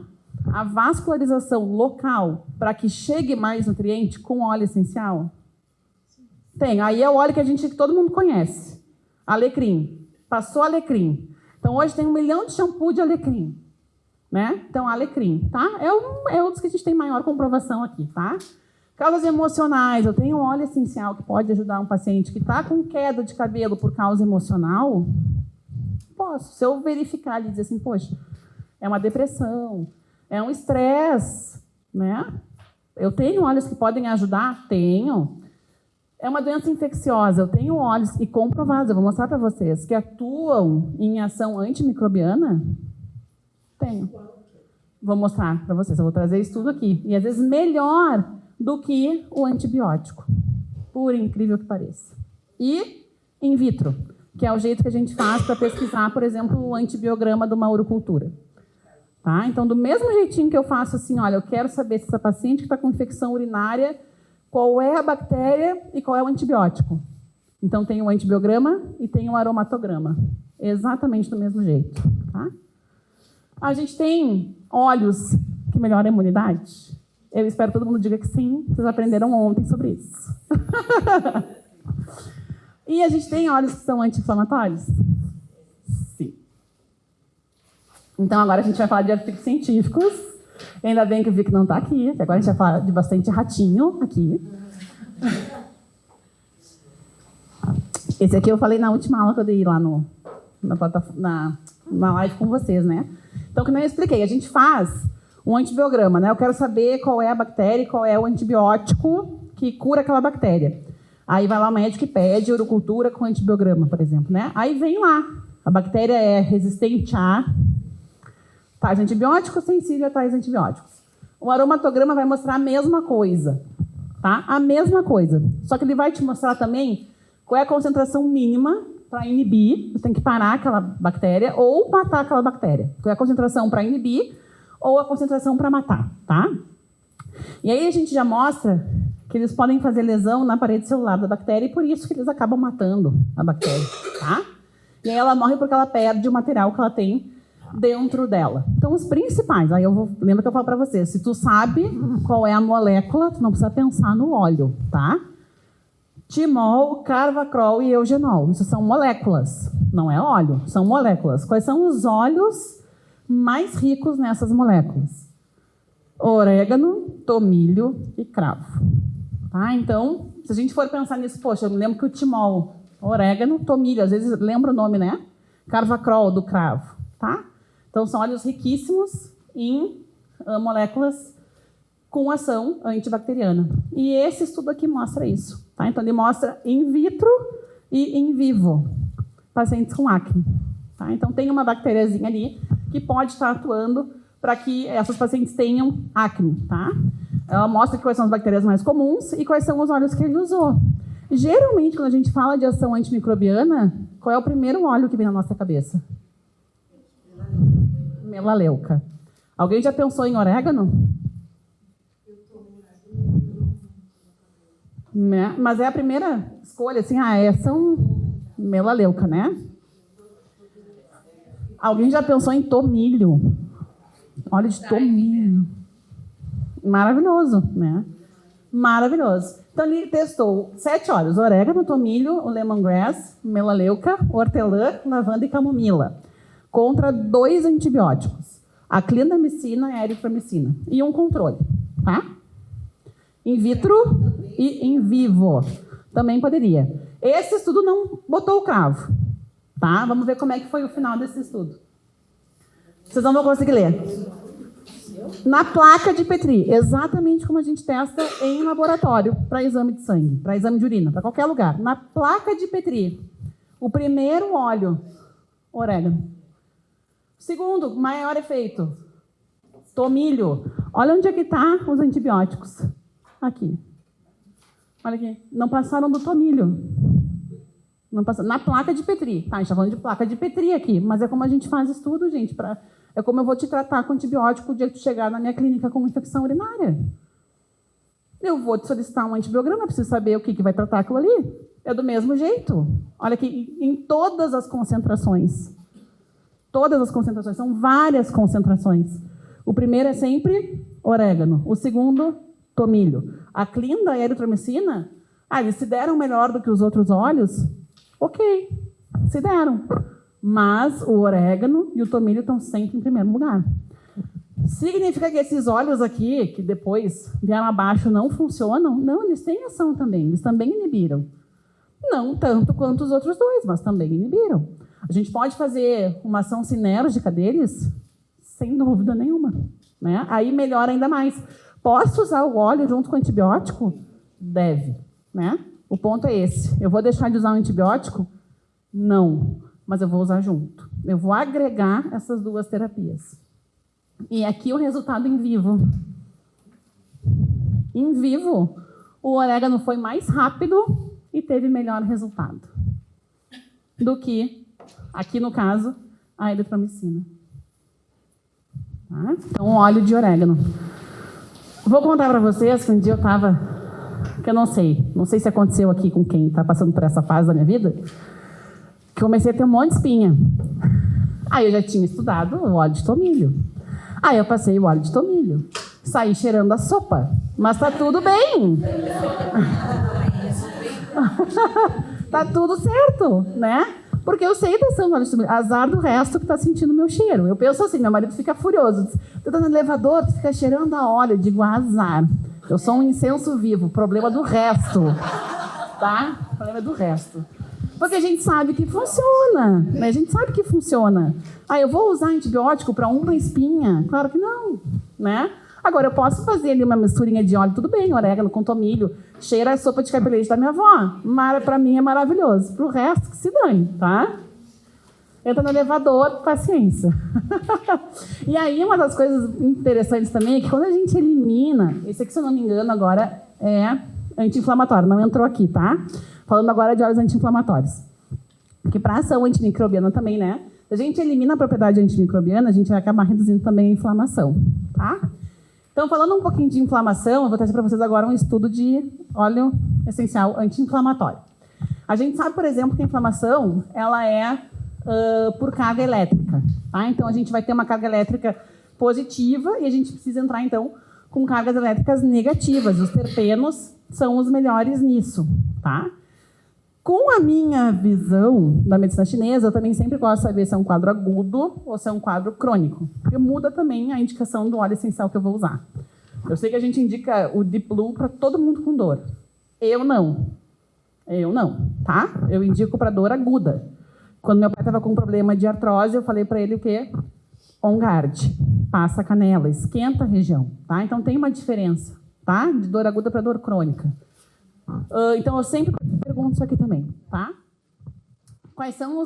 a vascularização local para que chegue mais nutriente com óleo essencial? Tem. Aí é o óleo que todo mundo conhece. Alecrim. Passou alecrim. Então, hoje tem 1 milhão de shampoo de alecrim. Né? Então, alecrim, tá? É um dos que a gente tem maior comprovação aqui, tá? Causas emocionais. Eu tenho um óleo essencial que pode ajudar um paciente que está com queda de cabelo por causa emocional. Posso. Se eu verificar ali e dizer assim, poxa, é uma depressão, é um estresse, né? Eu tenho óleos que podem ajudar? Tenho. É uma doença infecciosa. Eu tenho óleos e comprovados, eu vou mostrar para vocês, que atuam em ação antimicrobiana? Tenho. Vou mostrar para vocês, eu vou trazer isso tudo aqui. E às vezes melhor do que o antibiótico, por incrível que pareça. E in vitro, que é o jeito que a gente faz para pesquisar, por exemplo, o antibiograma de uma urocultura. Tá? Então, do mesmo jeitinho que eu faço assim, olha, eu quero saber se essa paciente que está com infecção urinária, qual é a bactéria e qual é o antibiótico. Então, tem o antibiograma e tem o aromatograma. Exatamente do mesmo jeito. Tá? A gente tem óleos que melhoram a imunidade? Eu espero que todo mundo diga que sim. Vocês aprenderam ontem sobre isso. E a gente tem óleos que são anti-inflamatórios? Sim. Então, agora a gente vai falar de artigos científicos. Ainda bem que o Vic não está aqui, que agora a gente vai falar de bastante ratinho aqui. Esse aqui eu falei na última aula que eu dei lá na live com vocês, né? Então, como eu expliquei, a gente faz um antibiograma, né? Eu quero saber qual é a bactéria e qual é o antibiótico que cura aquela bactéria. Aí vai lá o médico e pede urocultura com antibiograma, por exemplo, né? Aí vem lá, a bactéria é resistente a tais antibióticos, sensível a tais antibióticos. O aromatograma vai mostrar a mesma coisa, tá? A mesma coisa. Só que ele vai te mostrar também qual é a concentração mínima para inibir, você tem que parar aquela bactéria ou matar aquela bactéria. Qual é a concentração para inibir ou a concentração para matar, tá? E aí a gente já mostra que eles podem fazer lesão na parede celular da bactéria e por isso que eles acabam matando a bactéria, tá? E aí ela morre porque ela perde o material que ela tem dentro dela. Então, os principais, aí lembra que eu falo para vocês, se tu sabe qual é a molécula, tu não precisa pensar no óleo, tá? Timol, carvacrol e eugenol. Isso são moléculas, não é óleo, são moléculas. Quais são os óleos mais ricos nessas moléculas? Orégano, tomilho e cravo. Tá? Então, se a gente for pensar nisso, poxa, eu me lembro que o timol, orégano, tomilho, às vezes lembra o nome, né? Carvacrol, do cravo. Tá? Então, são óleos riquíssimos em moléculas com ação antibacteriana. E esse estudo aqui mostra isso. Tá? Então, ele mostra in vitro e in vivo pacientes com acne. Tá? Então, tem uma bactériazinha ali que pode estar atuando para que essas pacientes tenham acne. Tá? Ela mostra quais são as bactérias mais comuns e quais são os óleos que ele usou. Geralmente, quando a gente fala de ação antimicrobiana, qual é o primeiro óleo que vem na nossa cabeça? Melaleuca. Alguém já pensou em orégano? Mas é a primeira escolha, assim, são melaleuca, né? Alguém já pensou em tomilho? Óleo de tomilho. Maravilhoso, né? Maravilhoso. Então, ele testou 7 óleos: orégano, tomilho, o lemongrass, melaleuca, hortelã, lavanda e camomila, contra 2 antibióticos, a clindamicina e a eritromicina, e um controle, tá? In vitro e in vivo. Também poderia. Esse estudo não botou o cravo, tá? Vamos ver como é que foi o final desse estudo. Vocês não vão conseguir ler. Na placa de Petri, exatamente como a gente testa em laboratório para exame de sangue, para exame de urina, para qualquer lugar. Na placa de Petri, o primeiro óleo, orégano. Segundo, maior efeito, tomilho. Olha onde é que está os antibióticos. Aqui. Olha aqui. Não passaram do tomilho. Não passaram. Na placa de Petri. Tá, a gente está falando de placa de Petri aqui, mas é como a gente faz estudo, gente. É como eu vou te tratar com antibiótico o dia que tu chegar na minha clínica com infecção urinária. Eu vou te solicitar um antibiograma, preciso saber o que vai tratar aquilo ali. É do mesmo jeito. Olha aqui, em todas as concentrações. Todas as concentrações, são várias concentrações. O primeiro é sempre orégano, o segundo, tomilho. A clinda e a eritromicina, eles se deram melhor do que os outros óleos? Ok, se deram. Mas o orégano e o tomilho estão sempre em primeiro lugar. Significa que esses óleos aqui, que depois vieram abaixo, não funcionam? Não, eles têm ação também, eles também inibiram. Não tanto quanto os outros 2, mas também inibiram. A gente pode fazer uma ação sinérgica deles? Sem dúvida nenhuma. Né? Aí melhora ainda mais. Posso usar o óleo junto com o antibiótico? Deve. Né? O ponto é esse. Eu vou deixar de usar o antibiótico? Não. Mas eu vou usar junto. Eu vou agregar essas 2 terapias. E aqui o resultado em vivo. Em vivo, o orégano foi mais rápido e teve melhor resultado do que, aqui no caso, a eritromicina. Tá? Então, óleo de orégano. Vou contar para vocês que um dia eu estava, que eu não sei se aconteceu aqui com quem está passando por essa fase da minha vida, que comecei a ter um monte de espinha. Aí eu já tinha estudado o óleo de tomilho. Aí eu passei o óleo de tomilho. Saí cheirando a sopa. Mas tá tudo bem. Tá tudo certo, né? Porque eu sei da ação do óleo de tomilho. Azar do resto que tá sentindo o meu cheiro. Eu penso assim, meu marido fica furioso. Tô dando no elevador, tu fica cheirando a óleo. Eu digo, azar. Eu sou um incenso vivo, problema do resto. Tá? Problema do resto. Porque a gente sabe que funciona, né? A gente sabe que funciona. Ah, eu vou usar antibiótico para uma espinha? Claro que não, né? Agora, eu posso fazer ali uma misturinha de óleo, tudo bem, orégano com tomilho, cheira a sopa de capelete da minha avó. Para mim é maravilhoso. Para o resto, que se dane, tá? Entra no elevador, paciência. E aí, uma das coisas interessantes também é que quando a gente elimina, esse aqui, se eu não me engano, agora é anti-inflamatório, não entrou aqui, tá? Falando agora de óleos anti-inflamatórios. Porque para ação antimicrobiana também, né? Se a gente elimina a propriedade antimicrobiana, a gente vai acabar reduzindo também a inflamação, tá? Então, falando um pouquinho de inflamação, eu vou trazer para vocês agora um estudo de óleo essencial anti-inflamatório. A gente sabe, por exemplo, que a inflamação ela é por carga elétrica. Tá? Então, a gente vai ter uma carga elétrica positiva e a gente precisa entrar, então, com cargas elétricas negativas. Os terpenos são os melhores nisso. Tá? Com a minha visão da medicina chinesa, eu também sempre gosto de saber se é um quadro agudo ou se é um quadro crônico. Porque muda também a indicação do óleo essencial que eu vou usar. Eu sei que a gente indica o Deep Blue para todo mundo com dor. Eu não, tá? Eu indico para dor aguda. Quando meu pai estava com um problema de artrose, eu falei para ele o quê? On Guard. Passa a canela, esquenta a região, tá? Então tem uma diferença, tá? De dor aguda para dor crônica. Então, eu sempre pergunto isso aqui também, tá? Quais são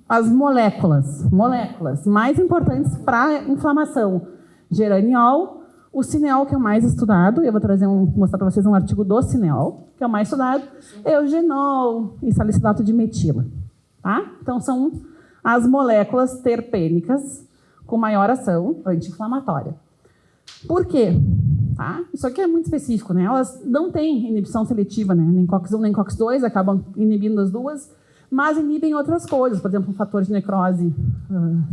as moléculas mais importantes para inflamação? Geraniol, o cineol, que é o mais estudado, eu vou mostrar para vocês um artigo do cineol, que é o mais estudado, eugenol e salicilato de metila, tá? Então, são as moléculas terpênicas com maior ação anti-inflamatória. Por quê? Tá? Isso aqui é muito específico, né? Elas não têm inibição seletiva, né? Nem COX-1 nem COX-2 acabam inibindo as duas, mas inibem outras coisas, por exemplo, um fator de necrose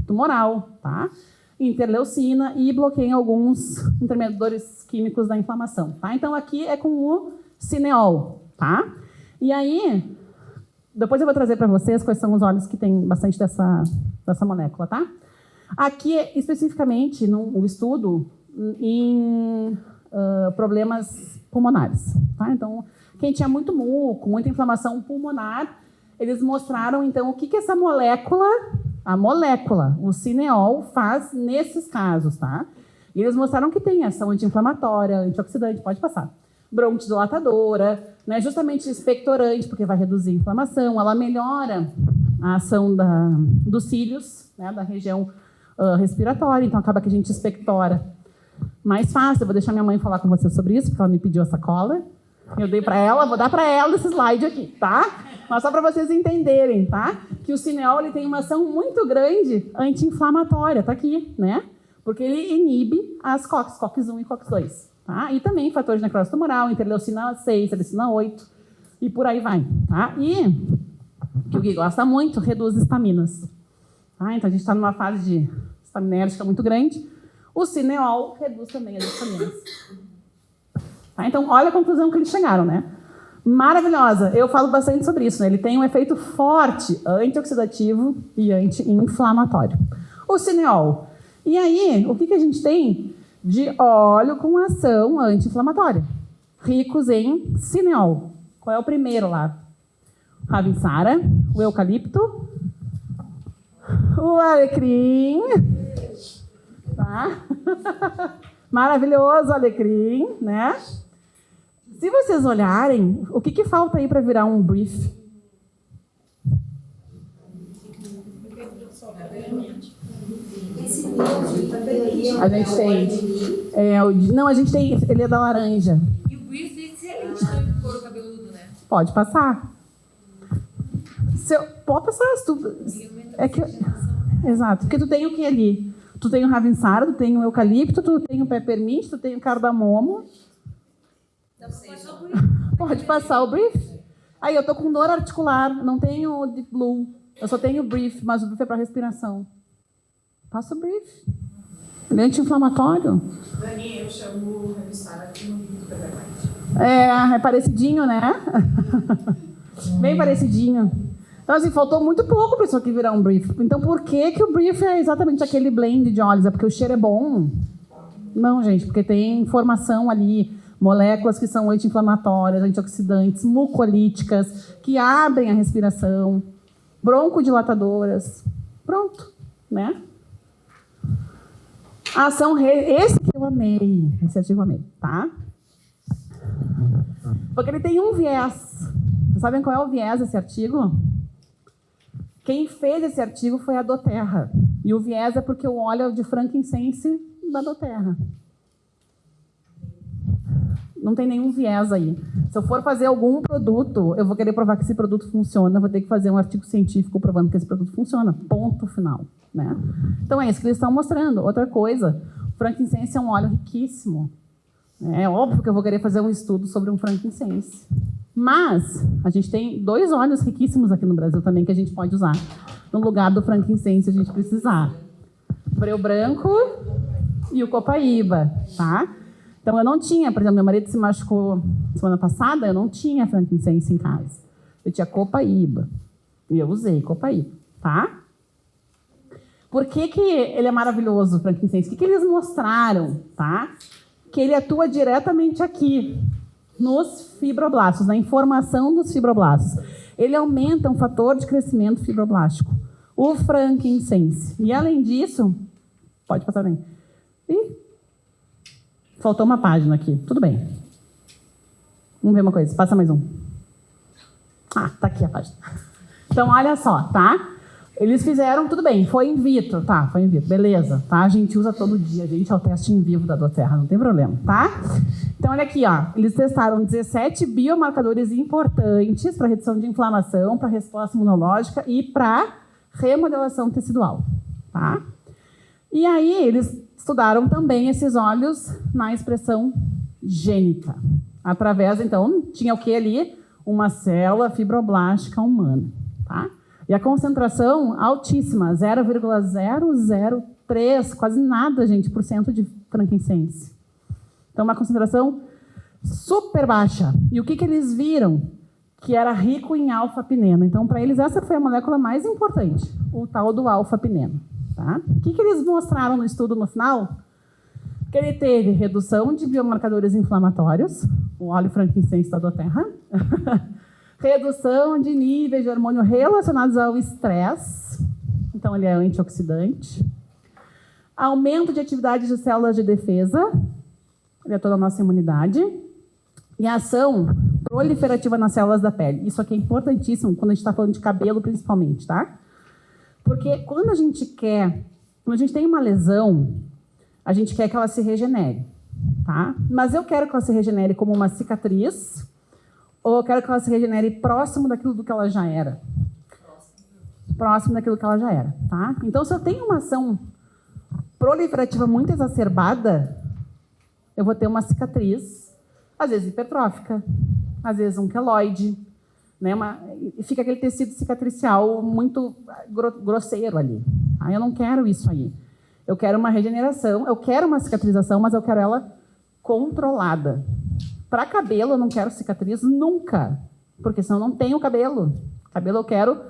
tumoral, tá? Interleucina e bloqueiam alguns intermediadores químicos da inflamação, tá? Então aqui é com o cineol, tá? E aí, depois eu vou trazer para vocês quais são os óleos que têm bastante dessa molécula, tá? Aqui, especificamente, no estudo em problemas pulmonares. Tá? Então, quem tinha muito muco, muita inflamação pulmonar, eles mostraram, então, o que essa molécula, o cineol, faz nesses casos. Tá? E eles mostraram que tem ação anti-inflamatória, antioxidante, pode passar. Bronquodilatadora, né? Justamente expectorante, porque vai reduzir a inflamação, ela melhora a ação dos cílios, né? Da região respiratória, então acaba que a gente expectora mais fácil. Eu vou deixar minha mãe falar com você sobre isso, porque ela me pediu essa cola. Eu dei para ela, vou dar para ela esse slide aqui, tá? Mas só para vocês entenderem, tá? Que o cineol ele tem uma ação muito grande anti-inflamatória, tá aqui, né? Porque ele inibe as COX1 e COX-2, tá? E também fatores de necrose tumoral, interleucina 6, interleucina 8 e por aí vai, tá? E que o Gui gosta muito, reduz estaminas. Tá? Então a gente está numa fase de estaminérgica muito grande. O cineol reduz também as estaminas. Tá? Então, olha a conclusão que eles chegaram, né? Maravilhosa. Eu falo bastante sobre isso, né? Ele tem um efeito forte antioxidativo e anti-inflamatório. O cineol. E aí, o que a gente tem de óleo com ação anti-inflamatória? Ricos em cineol. Qual é o primeiro lá? Ravintsara, o eucalipto, o alecrim. Tá? Maravilhoso alecrim, né? Se vocês olharem, o que falta aí para virar um brief? A gente tem. Não, a gente tem. Ele é da laranja. E o brief é excelente também pro couro cabeludo, né? Pode passar. Pode passar. Exato. Porque tu tem o que ali? Tu tem o ravintsara, tu tem o eucalipto, tu tem o peppermint, tu tem o cardamomo. Pode passar o brief. Aí eu tô com dor articular, não tenho o Deep Blue. Eu só tenho o brief, mas o brief é para respiração. Passa o brief. Ele é anti-inflamatório. Dani, eu chamo o ravintsara aqui no Peppermint. É parecidinho, né? Bem parecidinho. Então, assim, faltou muito pouco para isso aqui virar um brief. Então, por que o brief é exatamente aquele blend de óleos? É porque o cheiro é bom? Não, gente, porque tem informação ali, Moléculas que são anti-inflamatórias, antioxidantes, mucolíticas, que abrem a respiração, broncodilatadoras. Pronto, né? A ação... Esse aqui eu amei. Esse artigo eu amei, tá? Porque ele tem um viés. Vocês sabem qual é o viés desse artigo? Quem fez esse artigo foi a doTERRA. E o viés é porque o óleo é de frankincense da doTERRA. Não tem nenhum viés aí. Se eu for fazer algum produto, eu vou querer provar que esse produto funciona, eu vou ter que fazer um artigo científico provando que esse produto funciona. Ponto final, né? Então é isso que eles estão mostrando. Outra coisa, o frankincense é um óleo riquíssimo. É óbvio que eu vou querer fazer um estudo sobre um frankincense. Mas a gente tem 2 óleos riquíssimos aqui no Brasil também que a gente pode usar. No lugar do frankincense a gente precisar. O breu branco e o copaíba, tá? Então, eu não tinha, por exemplo, meu marido se machucou semana passada, eu não tinha frankincense em casa. Eu tinha copaíba. E eu usei copaíba, tá? Por que que ele é maravilhoso, o frankincense? O que eles mostraram, tá? Que ele atua diretamente aqui, nos fibroblastos, na informação dos fibroblastos. Ele aumenta um fator de crescimento fibroblástico, o frankincense. E, além disso, pode passar bem. Faltou uma página aqui. Tudo bem. Vamos ver uma coisa. Passa mais um. Ah, tá aqui a página. Então, olha só, tá? Eles fizeram, tudo bem, foi in vitro, tá? Foi in vitro, beleza, tá? A gente usa todo dia, a gente é o teste in vivo da doTERRA, não tem problema, tá? Então, olha aqui, ó. Eles testaram 17 biomarcadores importantes para redução de inflamação, para resposta imunológica e para remodelação tecidual, tá? E aí, eles estudaram também esses óleos na expressão gênica. Através, então, tinha o que ali? Uma célula fibroblástica humana, tá? E a concentração altíssima, 0,003, quase nada, gente, por cento de frankincense. Então, uma concentração super baixa. E o que que eles viram? Que era rico em alfa-pineno. Então, para eles, essa foi a molécula mais importante, o tal do alfa-pineno. Tá? O que que eles mostraram no estudo no final? Que ele teve redução de biomarcadores inflamatórios, o óleo frankincense da doTERRA, redução de níveis de hormônio relacionados ao estresse, então ele é antioxidante, aumento de atividade de células de defesa, ele é toda a nossa imunidade, e ação proliferativa nas células da pele. Isso aqui é importantíssimo quando a gente está falando de cabelo, principalmente, tá? Porque quando a gente tem uma lesão, a gente quer que ela se regenere, tá? Mas eu quero que ela se regenere como uma cicatriz, ou eu quero que ela se regenere próximo daquilo do que ela já era. Próximo daquilo que ela já era, tá? Então, se eu tenho uma ação proliferativa muito exacerbada, eu vou ter uma cicatriz, às vezes hipertrófica, às vezes um queloide, né? E fica aquele tecido cicatricial muito grosseiro ali. Tá? Eu não quero isso aí. Eu quero uma regeneração, eu quero uma cicatrização, mas eu quero ela controlada. Para cabelo, eu não quero cicatriz nunca, porque senão eu não tenho cabelo. Cabelo, eu quero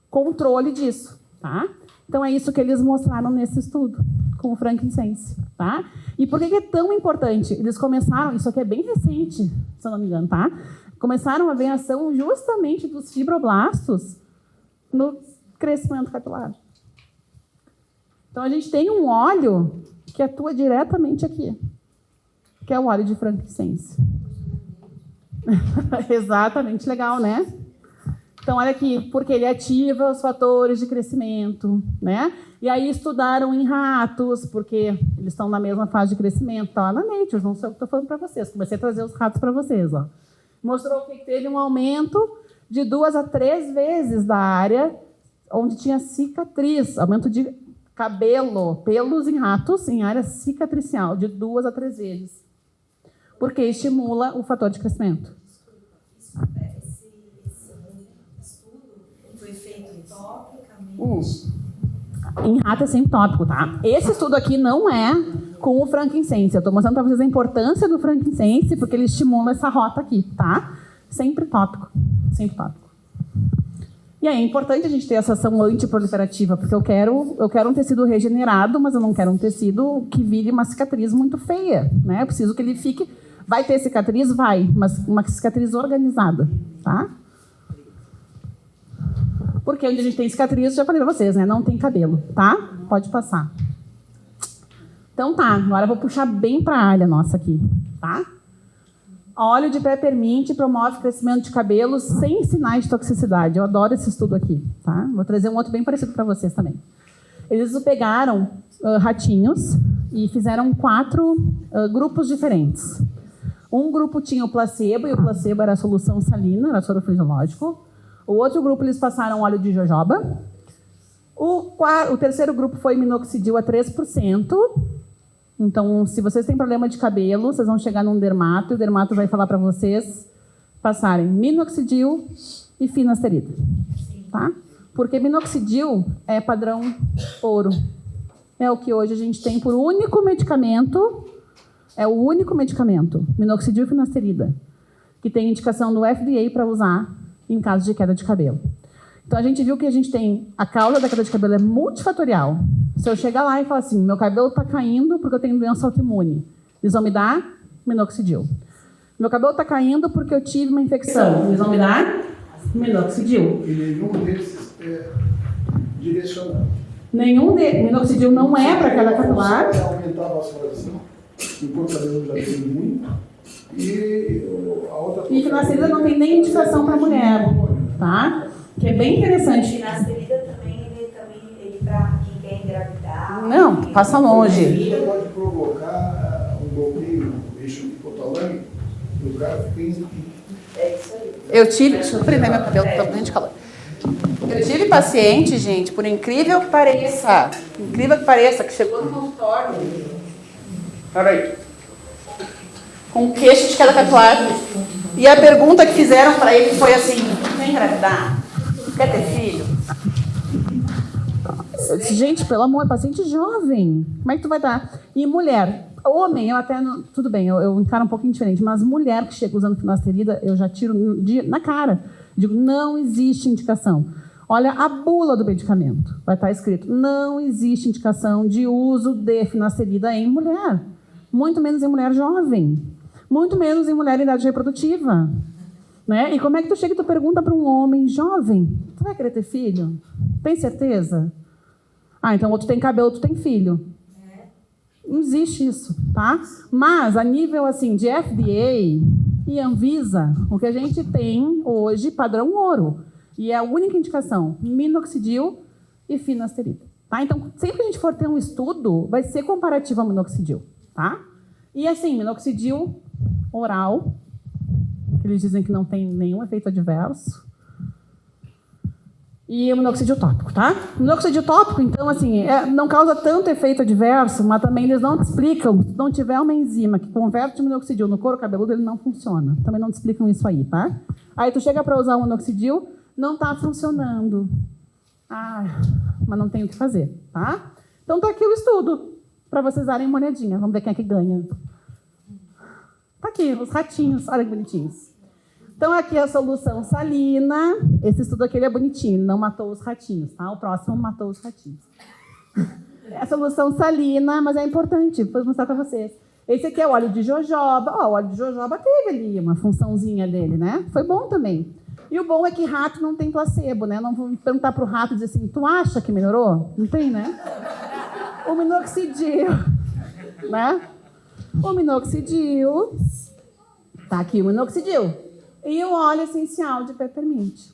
controle disso, tá? Então, é isso que eles mostraram nesse estudo, com o frankincense, tá? E por que é tão importante? Eles começaram, isso aqui é bem recente, se eu não me engano, tá? Começaram a ver a ação justamente dos fibroblastos no crescimento capilar. Então, a gente tem um óleo que atua diretamente aqui, que é o óleo de frankincense. Exatamente, legal, né? Então, olha aqui, porque ele ativa os fatores de crescimento, né? E aí estudaram em ratos, porque eles estão na mesma fase de crescimento. Está lá na Nature, não sei o que estou falando para vocês. Comecei a trazer os ratos para vocês, ó. Mostrou que teve um aumento de 2 a 3 vezes da área onde tinha cicatriz, aumento de cabelo, pelos em ratos, em área cicatricial, de 2 a 3 vezes. Porque estimula o fator de crescimento. Esse estudo foi feito topicamente. Em rato é sempre tópico, tá? Esse estudo aqui não é com o frankincense. Eu estou mostrando para vocês a importância do frankincense, porque ele estimula essa rota aqui, tá? Sempre tópico. Sempre tópico. E aí é importante a gente ter essa ação antiproliferativa, porque eu quero um tecido regenerado, mas eu não quero um tecido que vire uma cicatriz muito feia, né? Eu preciso que ele fique Vai ter cicatriz? Vai, mas uma cicatriz organizada, tá? Porque onde a gente tem cicatriz, já falei pra vocês, né? Não tem cabelo, tá? Pode passar. Então tá, agora eu vou puxar bem pra área nossa aqui, tá? Óleo de peppermint promove crescimento de cabelos sem sinais de toxicidade. Eu adoro esse estudo aqui, tá? Vou trazer um outro bem parecido para vocês também. Eles pegaram ratinhos e fizeram 4 grupos diferentes. Um grupo tinha o placebo, e o placebo era a solução salina, era soro fisiológico. O outro grupo eles passaram óleo de jojoba. O terceiro grupo foi minoxidil a 3%. Então, se vocês têm problema de cabelo, vocês vão chegar num dermato, e o dermato vai falar para vocês passarem minoxidil e finasterida. Tá? Porque minoxidil é padrão ouro. É o que hoje a gente tem por único medicamento, é o único medicamento, minoxidil e finasterida, que tem indicação do FDA para usar em caso de queda de cabelo. Então, a gente viu que a gente tem, a causa da queda de cabelo é multifatorial. Se eu chegar lá e falar assim, meu cabelo está caindo porque eu tenho doença autoimune, eles vão me dar minoxidil. Meu cabelo está caindo porque eu tive uma infecção, eles vão me dar minoxidil. E nenhum desses é direcionado. Minoxidil não é para queda capilar. É aumentar a vascularização, enquanto o cabelo já tem muito. E a outra... E finasterida não tem nem indicação para mulher, tá? Que é bem interessante. Finasterida também, ele para quem quer engravidar. Não, passa longe. Isso pode provocar um bloqueio no eixo hipotalâmico e o cara fica É isso aí. Deixa eu prender meu cabelo, que tá morrendo de calor. Eu tive paciente, gente, por incrível que pareça, que chegou no consultório. Peraí. Com queixo de queda capilar. E a pergunta que fizeram para ele foi assim: quer engravidar? Quer ter filho? Eu disse, gente, pelo amor, paciente jovem. Como é que tu vai dar? E mulher, homem, eu até não, tudo bem, eu encaro um pouquinho diferente, mas mulher que chega usando finasterida, eu já tiro na cara. Digo, não existe indicação. Olha a bula do medicamento. Vai estar escrito, não existe indicação de uso de finasterida em mulher. Muito menos em mulher jovem. Muito menos em mulher em idade reprodutiva. Né? E como é que tu chega e tu pergunta para um homem jovem, tu vai querer ter filho? Tem certeza? Ah, então ou tu tem cabelo, tu tem filho. Não existe isso, tá? Mas a nível assim de FDA e Anvisa, o que a gente tem hoje, padrão ouro. E é a única indicação, minoxidil e finasterida. Tá? Então, sempre que a gente for ter um estudo, vai ser comparativo ao minoxidil. Tá? E assim, minoxidil oral, que eles dizem que não tem nenhum efeito adverso. E o minoxidil tópico, tá? O minoxidil tópico, então, assim, não causa tanto efeito adverso, mas também eles não te explicam, se não tiver uma enzima que converte o minoxidil no couro cabeludo, ele não funciona. Também não te explicam isso aí, tá? Aí tu chega para usar o minoxidil, não está funcionando. Ah, mas não tem o que fazer, tá? Então tá aqui o estudo, para vocês darem uma olhadinha. Vamos ver quem é que ganha. Tá aqui, os ratinhos, olha que bonitinhos. Então, aqui a solução salina. Esse estudo aqui ele é bonitinho, ele não matou os ratinhos, tá? O próximo matou os ratinhos. É a solução salina, mas é importante, vou mostrar para vocês. Esse aqui é o óleo de jojoba. Ó, o óleo de jojoba teve ali uma funçãozinha dele, né? Foi bom também. E o bom é que rato não tem placebo, né? Não vou perguntar para o rato e dizer assim, tu acha que melhorou? Não tem, né? O minoxidil, né? O minoxidil. Tá aqui o minoxidil. E o óleo essencial de peppermint.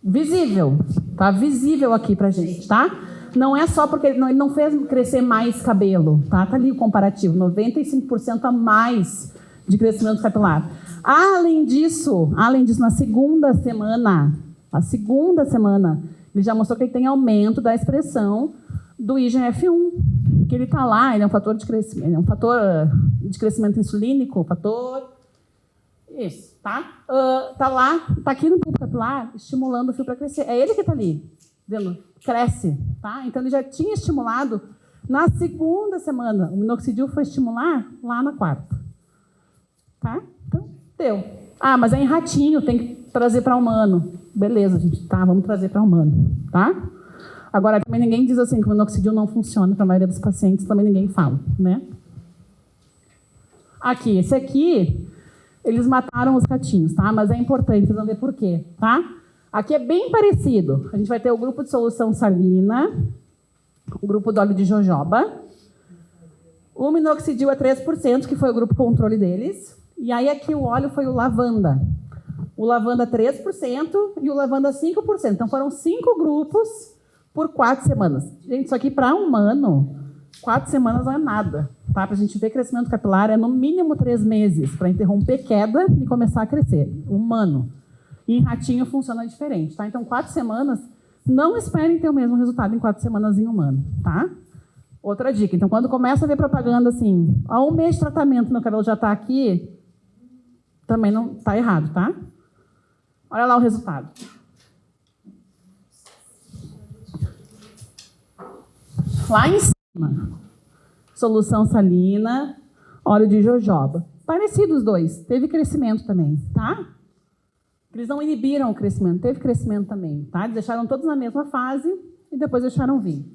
Visível. Tá visível aqui pra gente, tá? Não é só porque ele não fez crescer mais cabelo, tá? Tá ali o comparativo. 95% a mais de crescimento capilar. Além disso, na segunda semana, ele já mostrou que ele tem aumento da expressão do IGF-1. Que ele tá lá, ele é um fator de crescimento, insulínico, isso, tá? Tá lá, tá aqui no bulbo capilar, estimulando o fio para crescer. É ele que tá ali, vendo? Cresce, tá? Então ele já tinha estimulado na segunda semana. O minoxidil foi estimular lá na quarta, tá? Então deu. Ah, mas é em ratinho, tem que trazer para humano. Beleza, gente, tá? Vamos trazer para humano, tá? Agora também ninguém diz assim que o minoxidil não funciona para a maioria dos pacientes, também ninguém fala, né? Aqui, esse aqui, eles mataram os ratinhos, tá? Mas é importante, vocês vão ver por quê, tá? Aqui é bem parecido. A gente vai ter o grupo de solução salina, o grupo do óleo de jojoba, o minoxidil é 3%, que foi o grupo controle deles. E aí aqui o óleo foi o lavanda. O lavanda 3% e o lavanda 5%. Então foram 5 grupos por 4 semanas. Gente, isso aqui para humano, 4 semanas não é nada. Tá? Para a gente ver crescimento capilar é no mínimo 3 meses para interromper queda e começar a crescer. Humano. E em ratinho funciona diferente. Tá? Então 4 semanas, não esperem ter o mesmo resultado em 4 semanas em humano. Tá? Outra dica. Então quando começa a ver propaganda assim, há 1 mês de tratamento, meu cabelo já está aqui, também não está errado, tá? Olha lá o resultado. Lá em cima, solução salina, óleo de jojoba. Parecidos os dois, teve crescimento também, tá? Eles não inibiram o crescimento, teve crescimento também, tá? Eles deixaram todos na mesma fase e depois deixaram vir.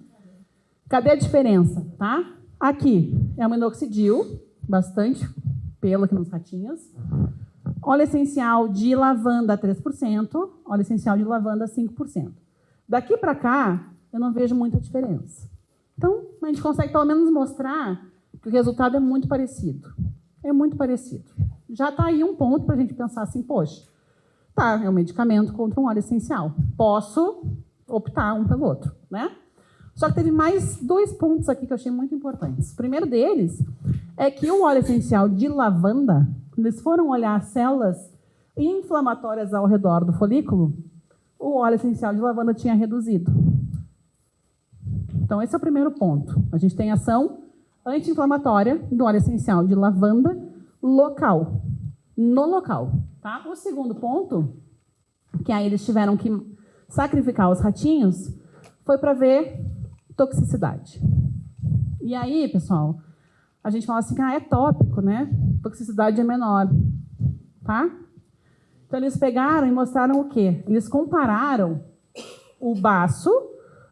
Cadê a diferença, tá? Aqui é o minoxidil, bastante pelo aqui nos ratinhos. Óleo essencial de lavanda 3%, óleo essencial de lavanda 5%. Daqui para cá, eu não vejo muita diferença. Então, a gente consegue pelo menos mostrar que o resultado é muito parecido. É muito parecido. Já está aí um ponto para a gente pensar assim, poxa, tá, é um medicamento contra um óleo essencial. Posso optar um pelo outro, né? Só que teve mais 2 pontos aqui que eu achei muito importantes. O primeiro deles é que o óleo essencial de lavanda, quando eles foram olhar as células inflamatórias ao redor do folículo, o óleo essencial de lavanda tinha reduzido. Então, esse é o primeiro ponto. A gente tem ação anti-inflamatória do óleo essencial de lavanda local, no local. Tá? O segundo ponto, que aí eles tiveram que sacrificar os ratinhos, foi para ver toxicidade. E aí, pessoal, a gente fala assim, é tópico, né? Toxicidade é menor, tá? Então, eles pegaram e mostraram o quê? Eles compararam o baço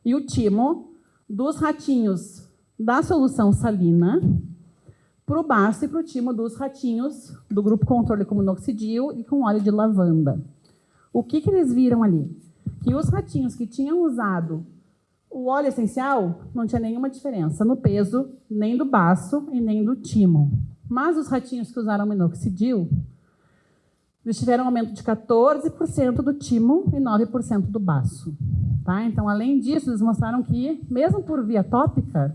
e o timo dos ratinhos da solução salina para o baço e para o timo dos ratinhos do grupo controle com minoxidil e com óleo de lavanda. O que eles viram ali? Que os ratinhos que tinham usado o óleo essencial não tinha nenhuma diferença no peso, nem do baço e nem do timo. Mas os ratinhos que usaram minoxidil, eles tiveram um aumento de 14% do timo e 9% do baço. Tá? Então, além disso, eles mostraram que, mesmo por via tópica,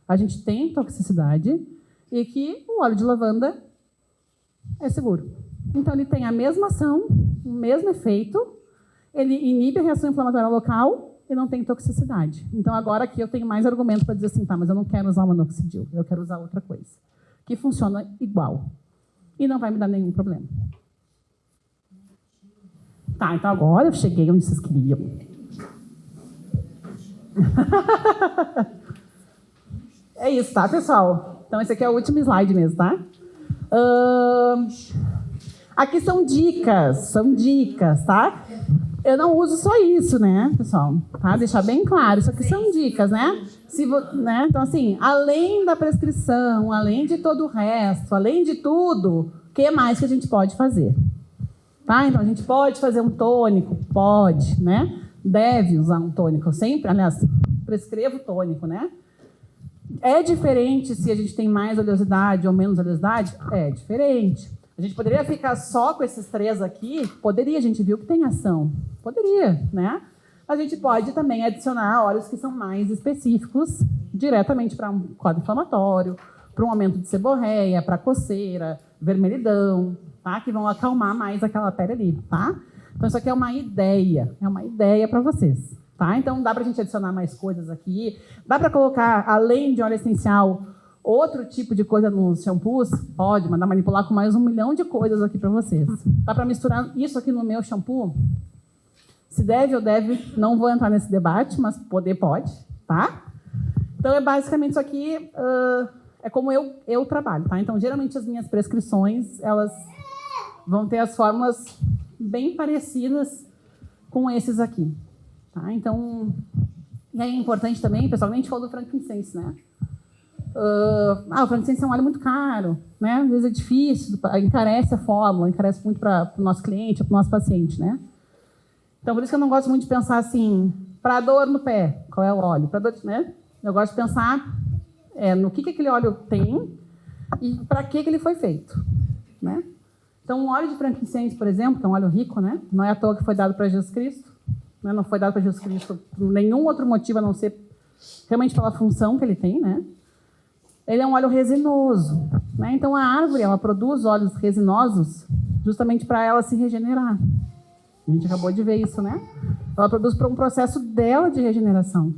a gente tem toxicidade e que o óleo de lavanda é seguro. Então, ele tem a mesma ação, o mesmo efeito, ele inibe a reação inflamatória local e não tem toxicidade. Então, agora aqui eu tenho mais argumento para dizer assim, tá, mas eu não quero usar o minoxidil, eu quero usar outra coisa, que funciona igual e não vai me dar nenhum problema. Tá, então agora eu cheguei onde vocês queriam. É isso, tá, pessoal? Então, esse aqui é o último slide mesmo, tá? Aqui são dicas, tá? Eu não uso só isso, né, pessoal? Tá? Deixar bem claro, isso aqui são dicas, né? Né? Então, assim, além da prescrição, além de todo o resto, além de tudo, o que mais que a gente pode fazer? Tá? Então, a gente pode fazer um tônico? Pode, né? Deve usar um tônico. Eu sempre, aliás, prescrevo tônico, né? É diferente se a gente tem mais oleosidade ou menos oleosidade? É diferente. A gente poderia ficar só com esses 3 aqui? Poderia, a gente viu que tem ação. Poderia, né? A gente pode também adicionar óleos que são mais específicos diretamente para um quadro inflamatório, para um aumento de seborreia, para coceira, vermelhidão, tá? Que vão acalmar mais aquela pele ali, tá? Então, isso aqui é uma ideia para vocês, tá? Então, dá para a gente adicionar mais coisas aqui. Dá para colocar, além de óleo essencial, outro tipo de coisa nos shampoos? Pode, mandar manipular com mais 1 milhão de coisas aqui para vocês. Dá para misturar isso aqui no meu shampoo? Se deve ou deve, não vou entrar nesse debate, mas poder pode, tá? Então, é basicamente isso aqui, é como eu trabalho, tá? Então, geralmente, as minhas prescrições, elas vão ter as fórmulas bem parecidas com esses aqui, tá? Então, e aí é importante também, pessoal, a gente falou do frankincense, né? o frankincense é um óleo muito caro, né? Às vezes é difícil, encarece a fórmula, encarece muito para o nosso cliente, para o nosso paciente, né? Então, por isso que eu não gosto muito de pensar assim, para dor no pé, qual é o óleo? Para dor, né? Eu gosto de pensar no que aquele óleo tem e para que ele foi feito, né? Então, um óleo de frankincense, por exemplo, que é um óleo rico, né? Não é à toa que foi dado para Jesus Cristo, né? Não foi dado para Jesus Cristo por nenhum outro motivo a não ser realmente pela função que ele tem, né? Ele é um óleo resinoso, né? Então, a árvore, ela produz óleos resinosos justamente para ela se regenerar. A gente acabou de ver isso, né? Ela produz para um processo dela de regeneração.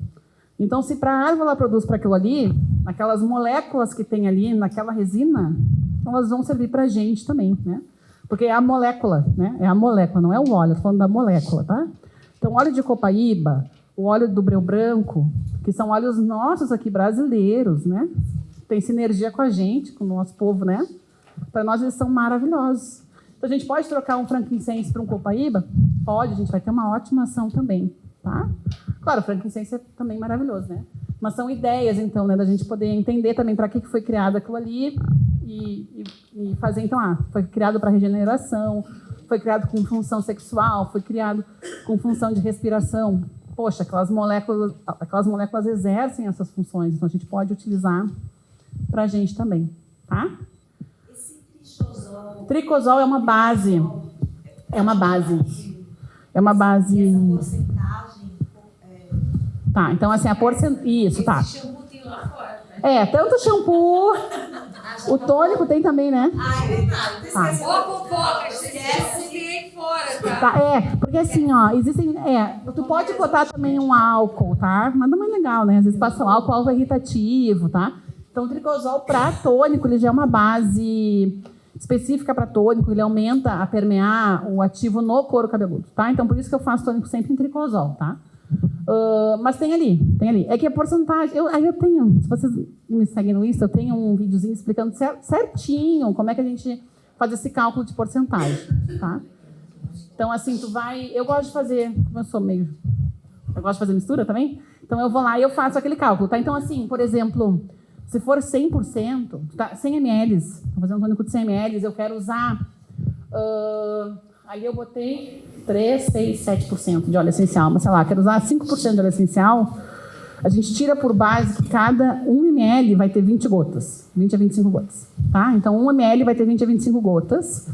Então, se para a árvore ela produz para aquilo ali, aquelas moléculas que tem ali naquela resina, elas vão servir para a gente também, né? Porque é a molécula, né? É a molécula, não é o óleo, estou falando da molécula, tá? Então, o óleo de copaíba, o óleo do breu branco, que são óleos nossos aqui brasileiros, né? Tem sinergia com a gente, com o nosso povo, né? Para nós eles são maravilhosos. Então, a gente pode trocar um frankincense para um copaíba? Pode, a gente vai ter uma ótima ação também, tá? Claro, o frankincense é também maravilhoso, né? Mas são ideias, então, né, da gente poder entender também para que foi criado aquilo ali e fazer, então, foi criado para regeneração, foi criado com função sexual, foi criado com função de respiração. Poxa, aquelas moléculas exercem essas funções, então a gente pode utilizar para a gente também, tá? Tricosol é uma base. É uma base. É uma base. Essa porcentagem. Tá, então assim, a porcentagem. Isso, tá. Esse shampoo tem lá fora, né? Tanto o shampoo. O tônico tem também, né? Ah, é verdade. Tá. Ô, fofoca, esquece aí fora, tá? Tá, porque assim, ó, existem. Tu pode botar também um álcool, tá? Mas não é legal, né? Às vezes passa um álcool é irritativo, tá? Então, o tricosol para tônico, ele já é uma base específica para tônico, ele aumenta a permear o ativo no couro cabeludo, tá? Então, por isso que eu faço tônico sempre em tricosol, tá? Mas tem ali. É que a porcentagem... eu tenho, se vocês me seguem no Insta, eu tenho um videozinho explicando certinho como é que a gente faz esse cálculo de porcentagem, tá? Então, assim, tu vai... Eu gosto de fazer... Eu gosto de fazer mistura também. Então, eu vou lá e eu faço aquele cálculo, tá? Então, assim, por exemplo... Se for 100%, tá, 100 ml, estou fazendo um tônico de 100 ml, eu quero usar... ali eu botei 3, 6, 7% de óleo essencial, mas sei lá, quero usar 5% de óleo essencial, a gente tira por base que cada 1 ml vai ter 20 gotas, 20 a 25 gotas, tá? Então, 1 ml vai ter 20 a 25 gotas,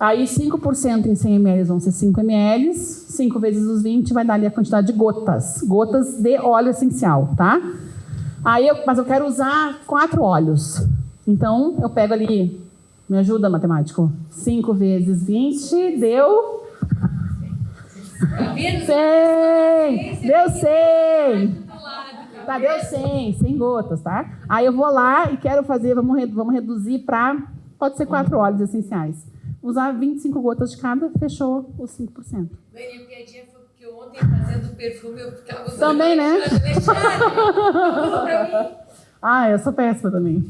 aí 5% em 100 ml vão ser 5 ml, 5 vezes os 20 vai dar ali a quantidade de gotas de óleo essencial, tá? Mas eu quero usar 4 óleos. Então, eu pego ali... Me ajuda, matemático. 5 vezes 20 deu... 100! Deu 100! Tá, deu 100. 100 gotas, tá? Aí eu vou lá e quero fazer... Vamos reduzir para... Pode ser 4 óleos essenciais. Usar 25 gotas de cada, fechou os 5%. Bem, a piadinha foi porque ontem, fazendo perfume, eu ficava usando... Também, né? Pra mim. Eu sou péssima também.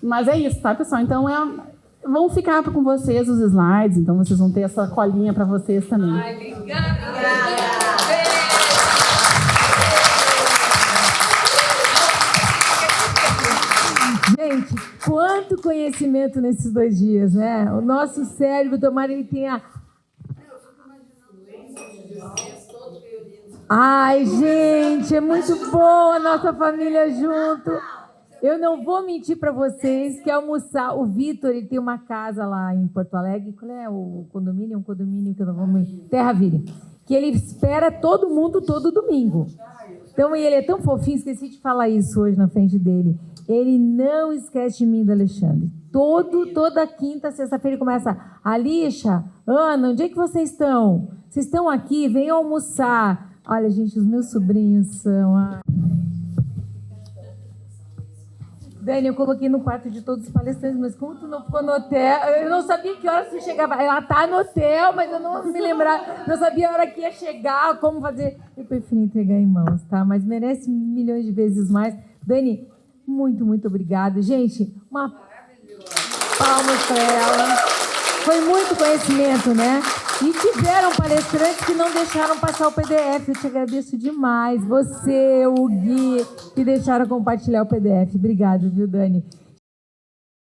Mas é isso, tá, pessoal? Então, vão ficar com vocês os slides, então vocês vão ter essa colinha para vocês também. Ai, obrigada. Gente, quanto conhecimento nesses 2 dias, né? O nosso cérebro, tomara ele tenha... Ai, gente, é muito bom a nossa família junto. Eu não vou mentir para vocês que almoçar... O Vitor, ele tem uma casa lá em Porto Alegre. Qual é o condomínio? Um condomínio que eu não vou... Terra Vire. Que ele espera todo mundo todo domingo. Então, ele é tão fofinho, esqueci de falar isso hoje na frente dele. Ele não esquece de mim, do Alexandre. Toda quinta, sexta-feira ele começa... Alixa, Ana, onde é que vocês estão? Vocês estão aqui? Venham almoçar. Olha, gente, os meus sobrinhos são... Dani, eu coloquei no quarto de todos os palestrantes, mas como tu não ficou no hotel... Eu não sabia que hora você chegava. Ela tá no hotel, mas eu não me lembrava. Não sabia a hora que ia chegar, como fazer. Eu prefiro entregar em mãos, tá? Mas merece milhões de vezes mais. Dani, muito, muito obrigada. Gente, uma palma para ela. Foi muito conhecimento, né? E tiveram palestrantes que não deixaram passar o PDF. Eu te agradeço demais. Você, o Gui, que deixaram compartilhar o PDF. Obrigado, viu, Dani?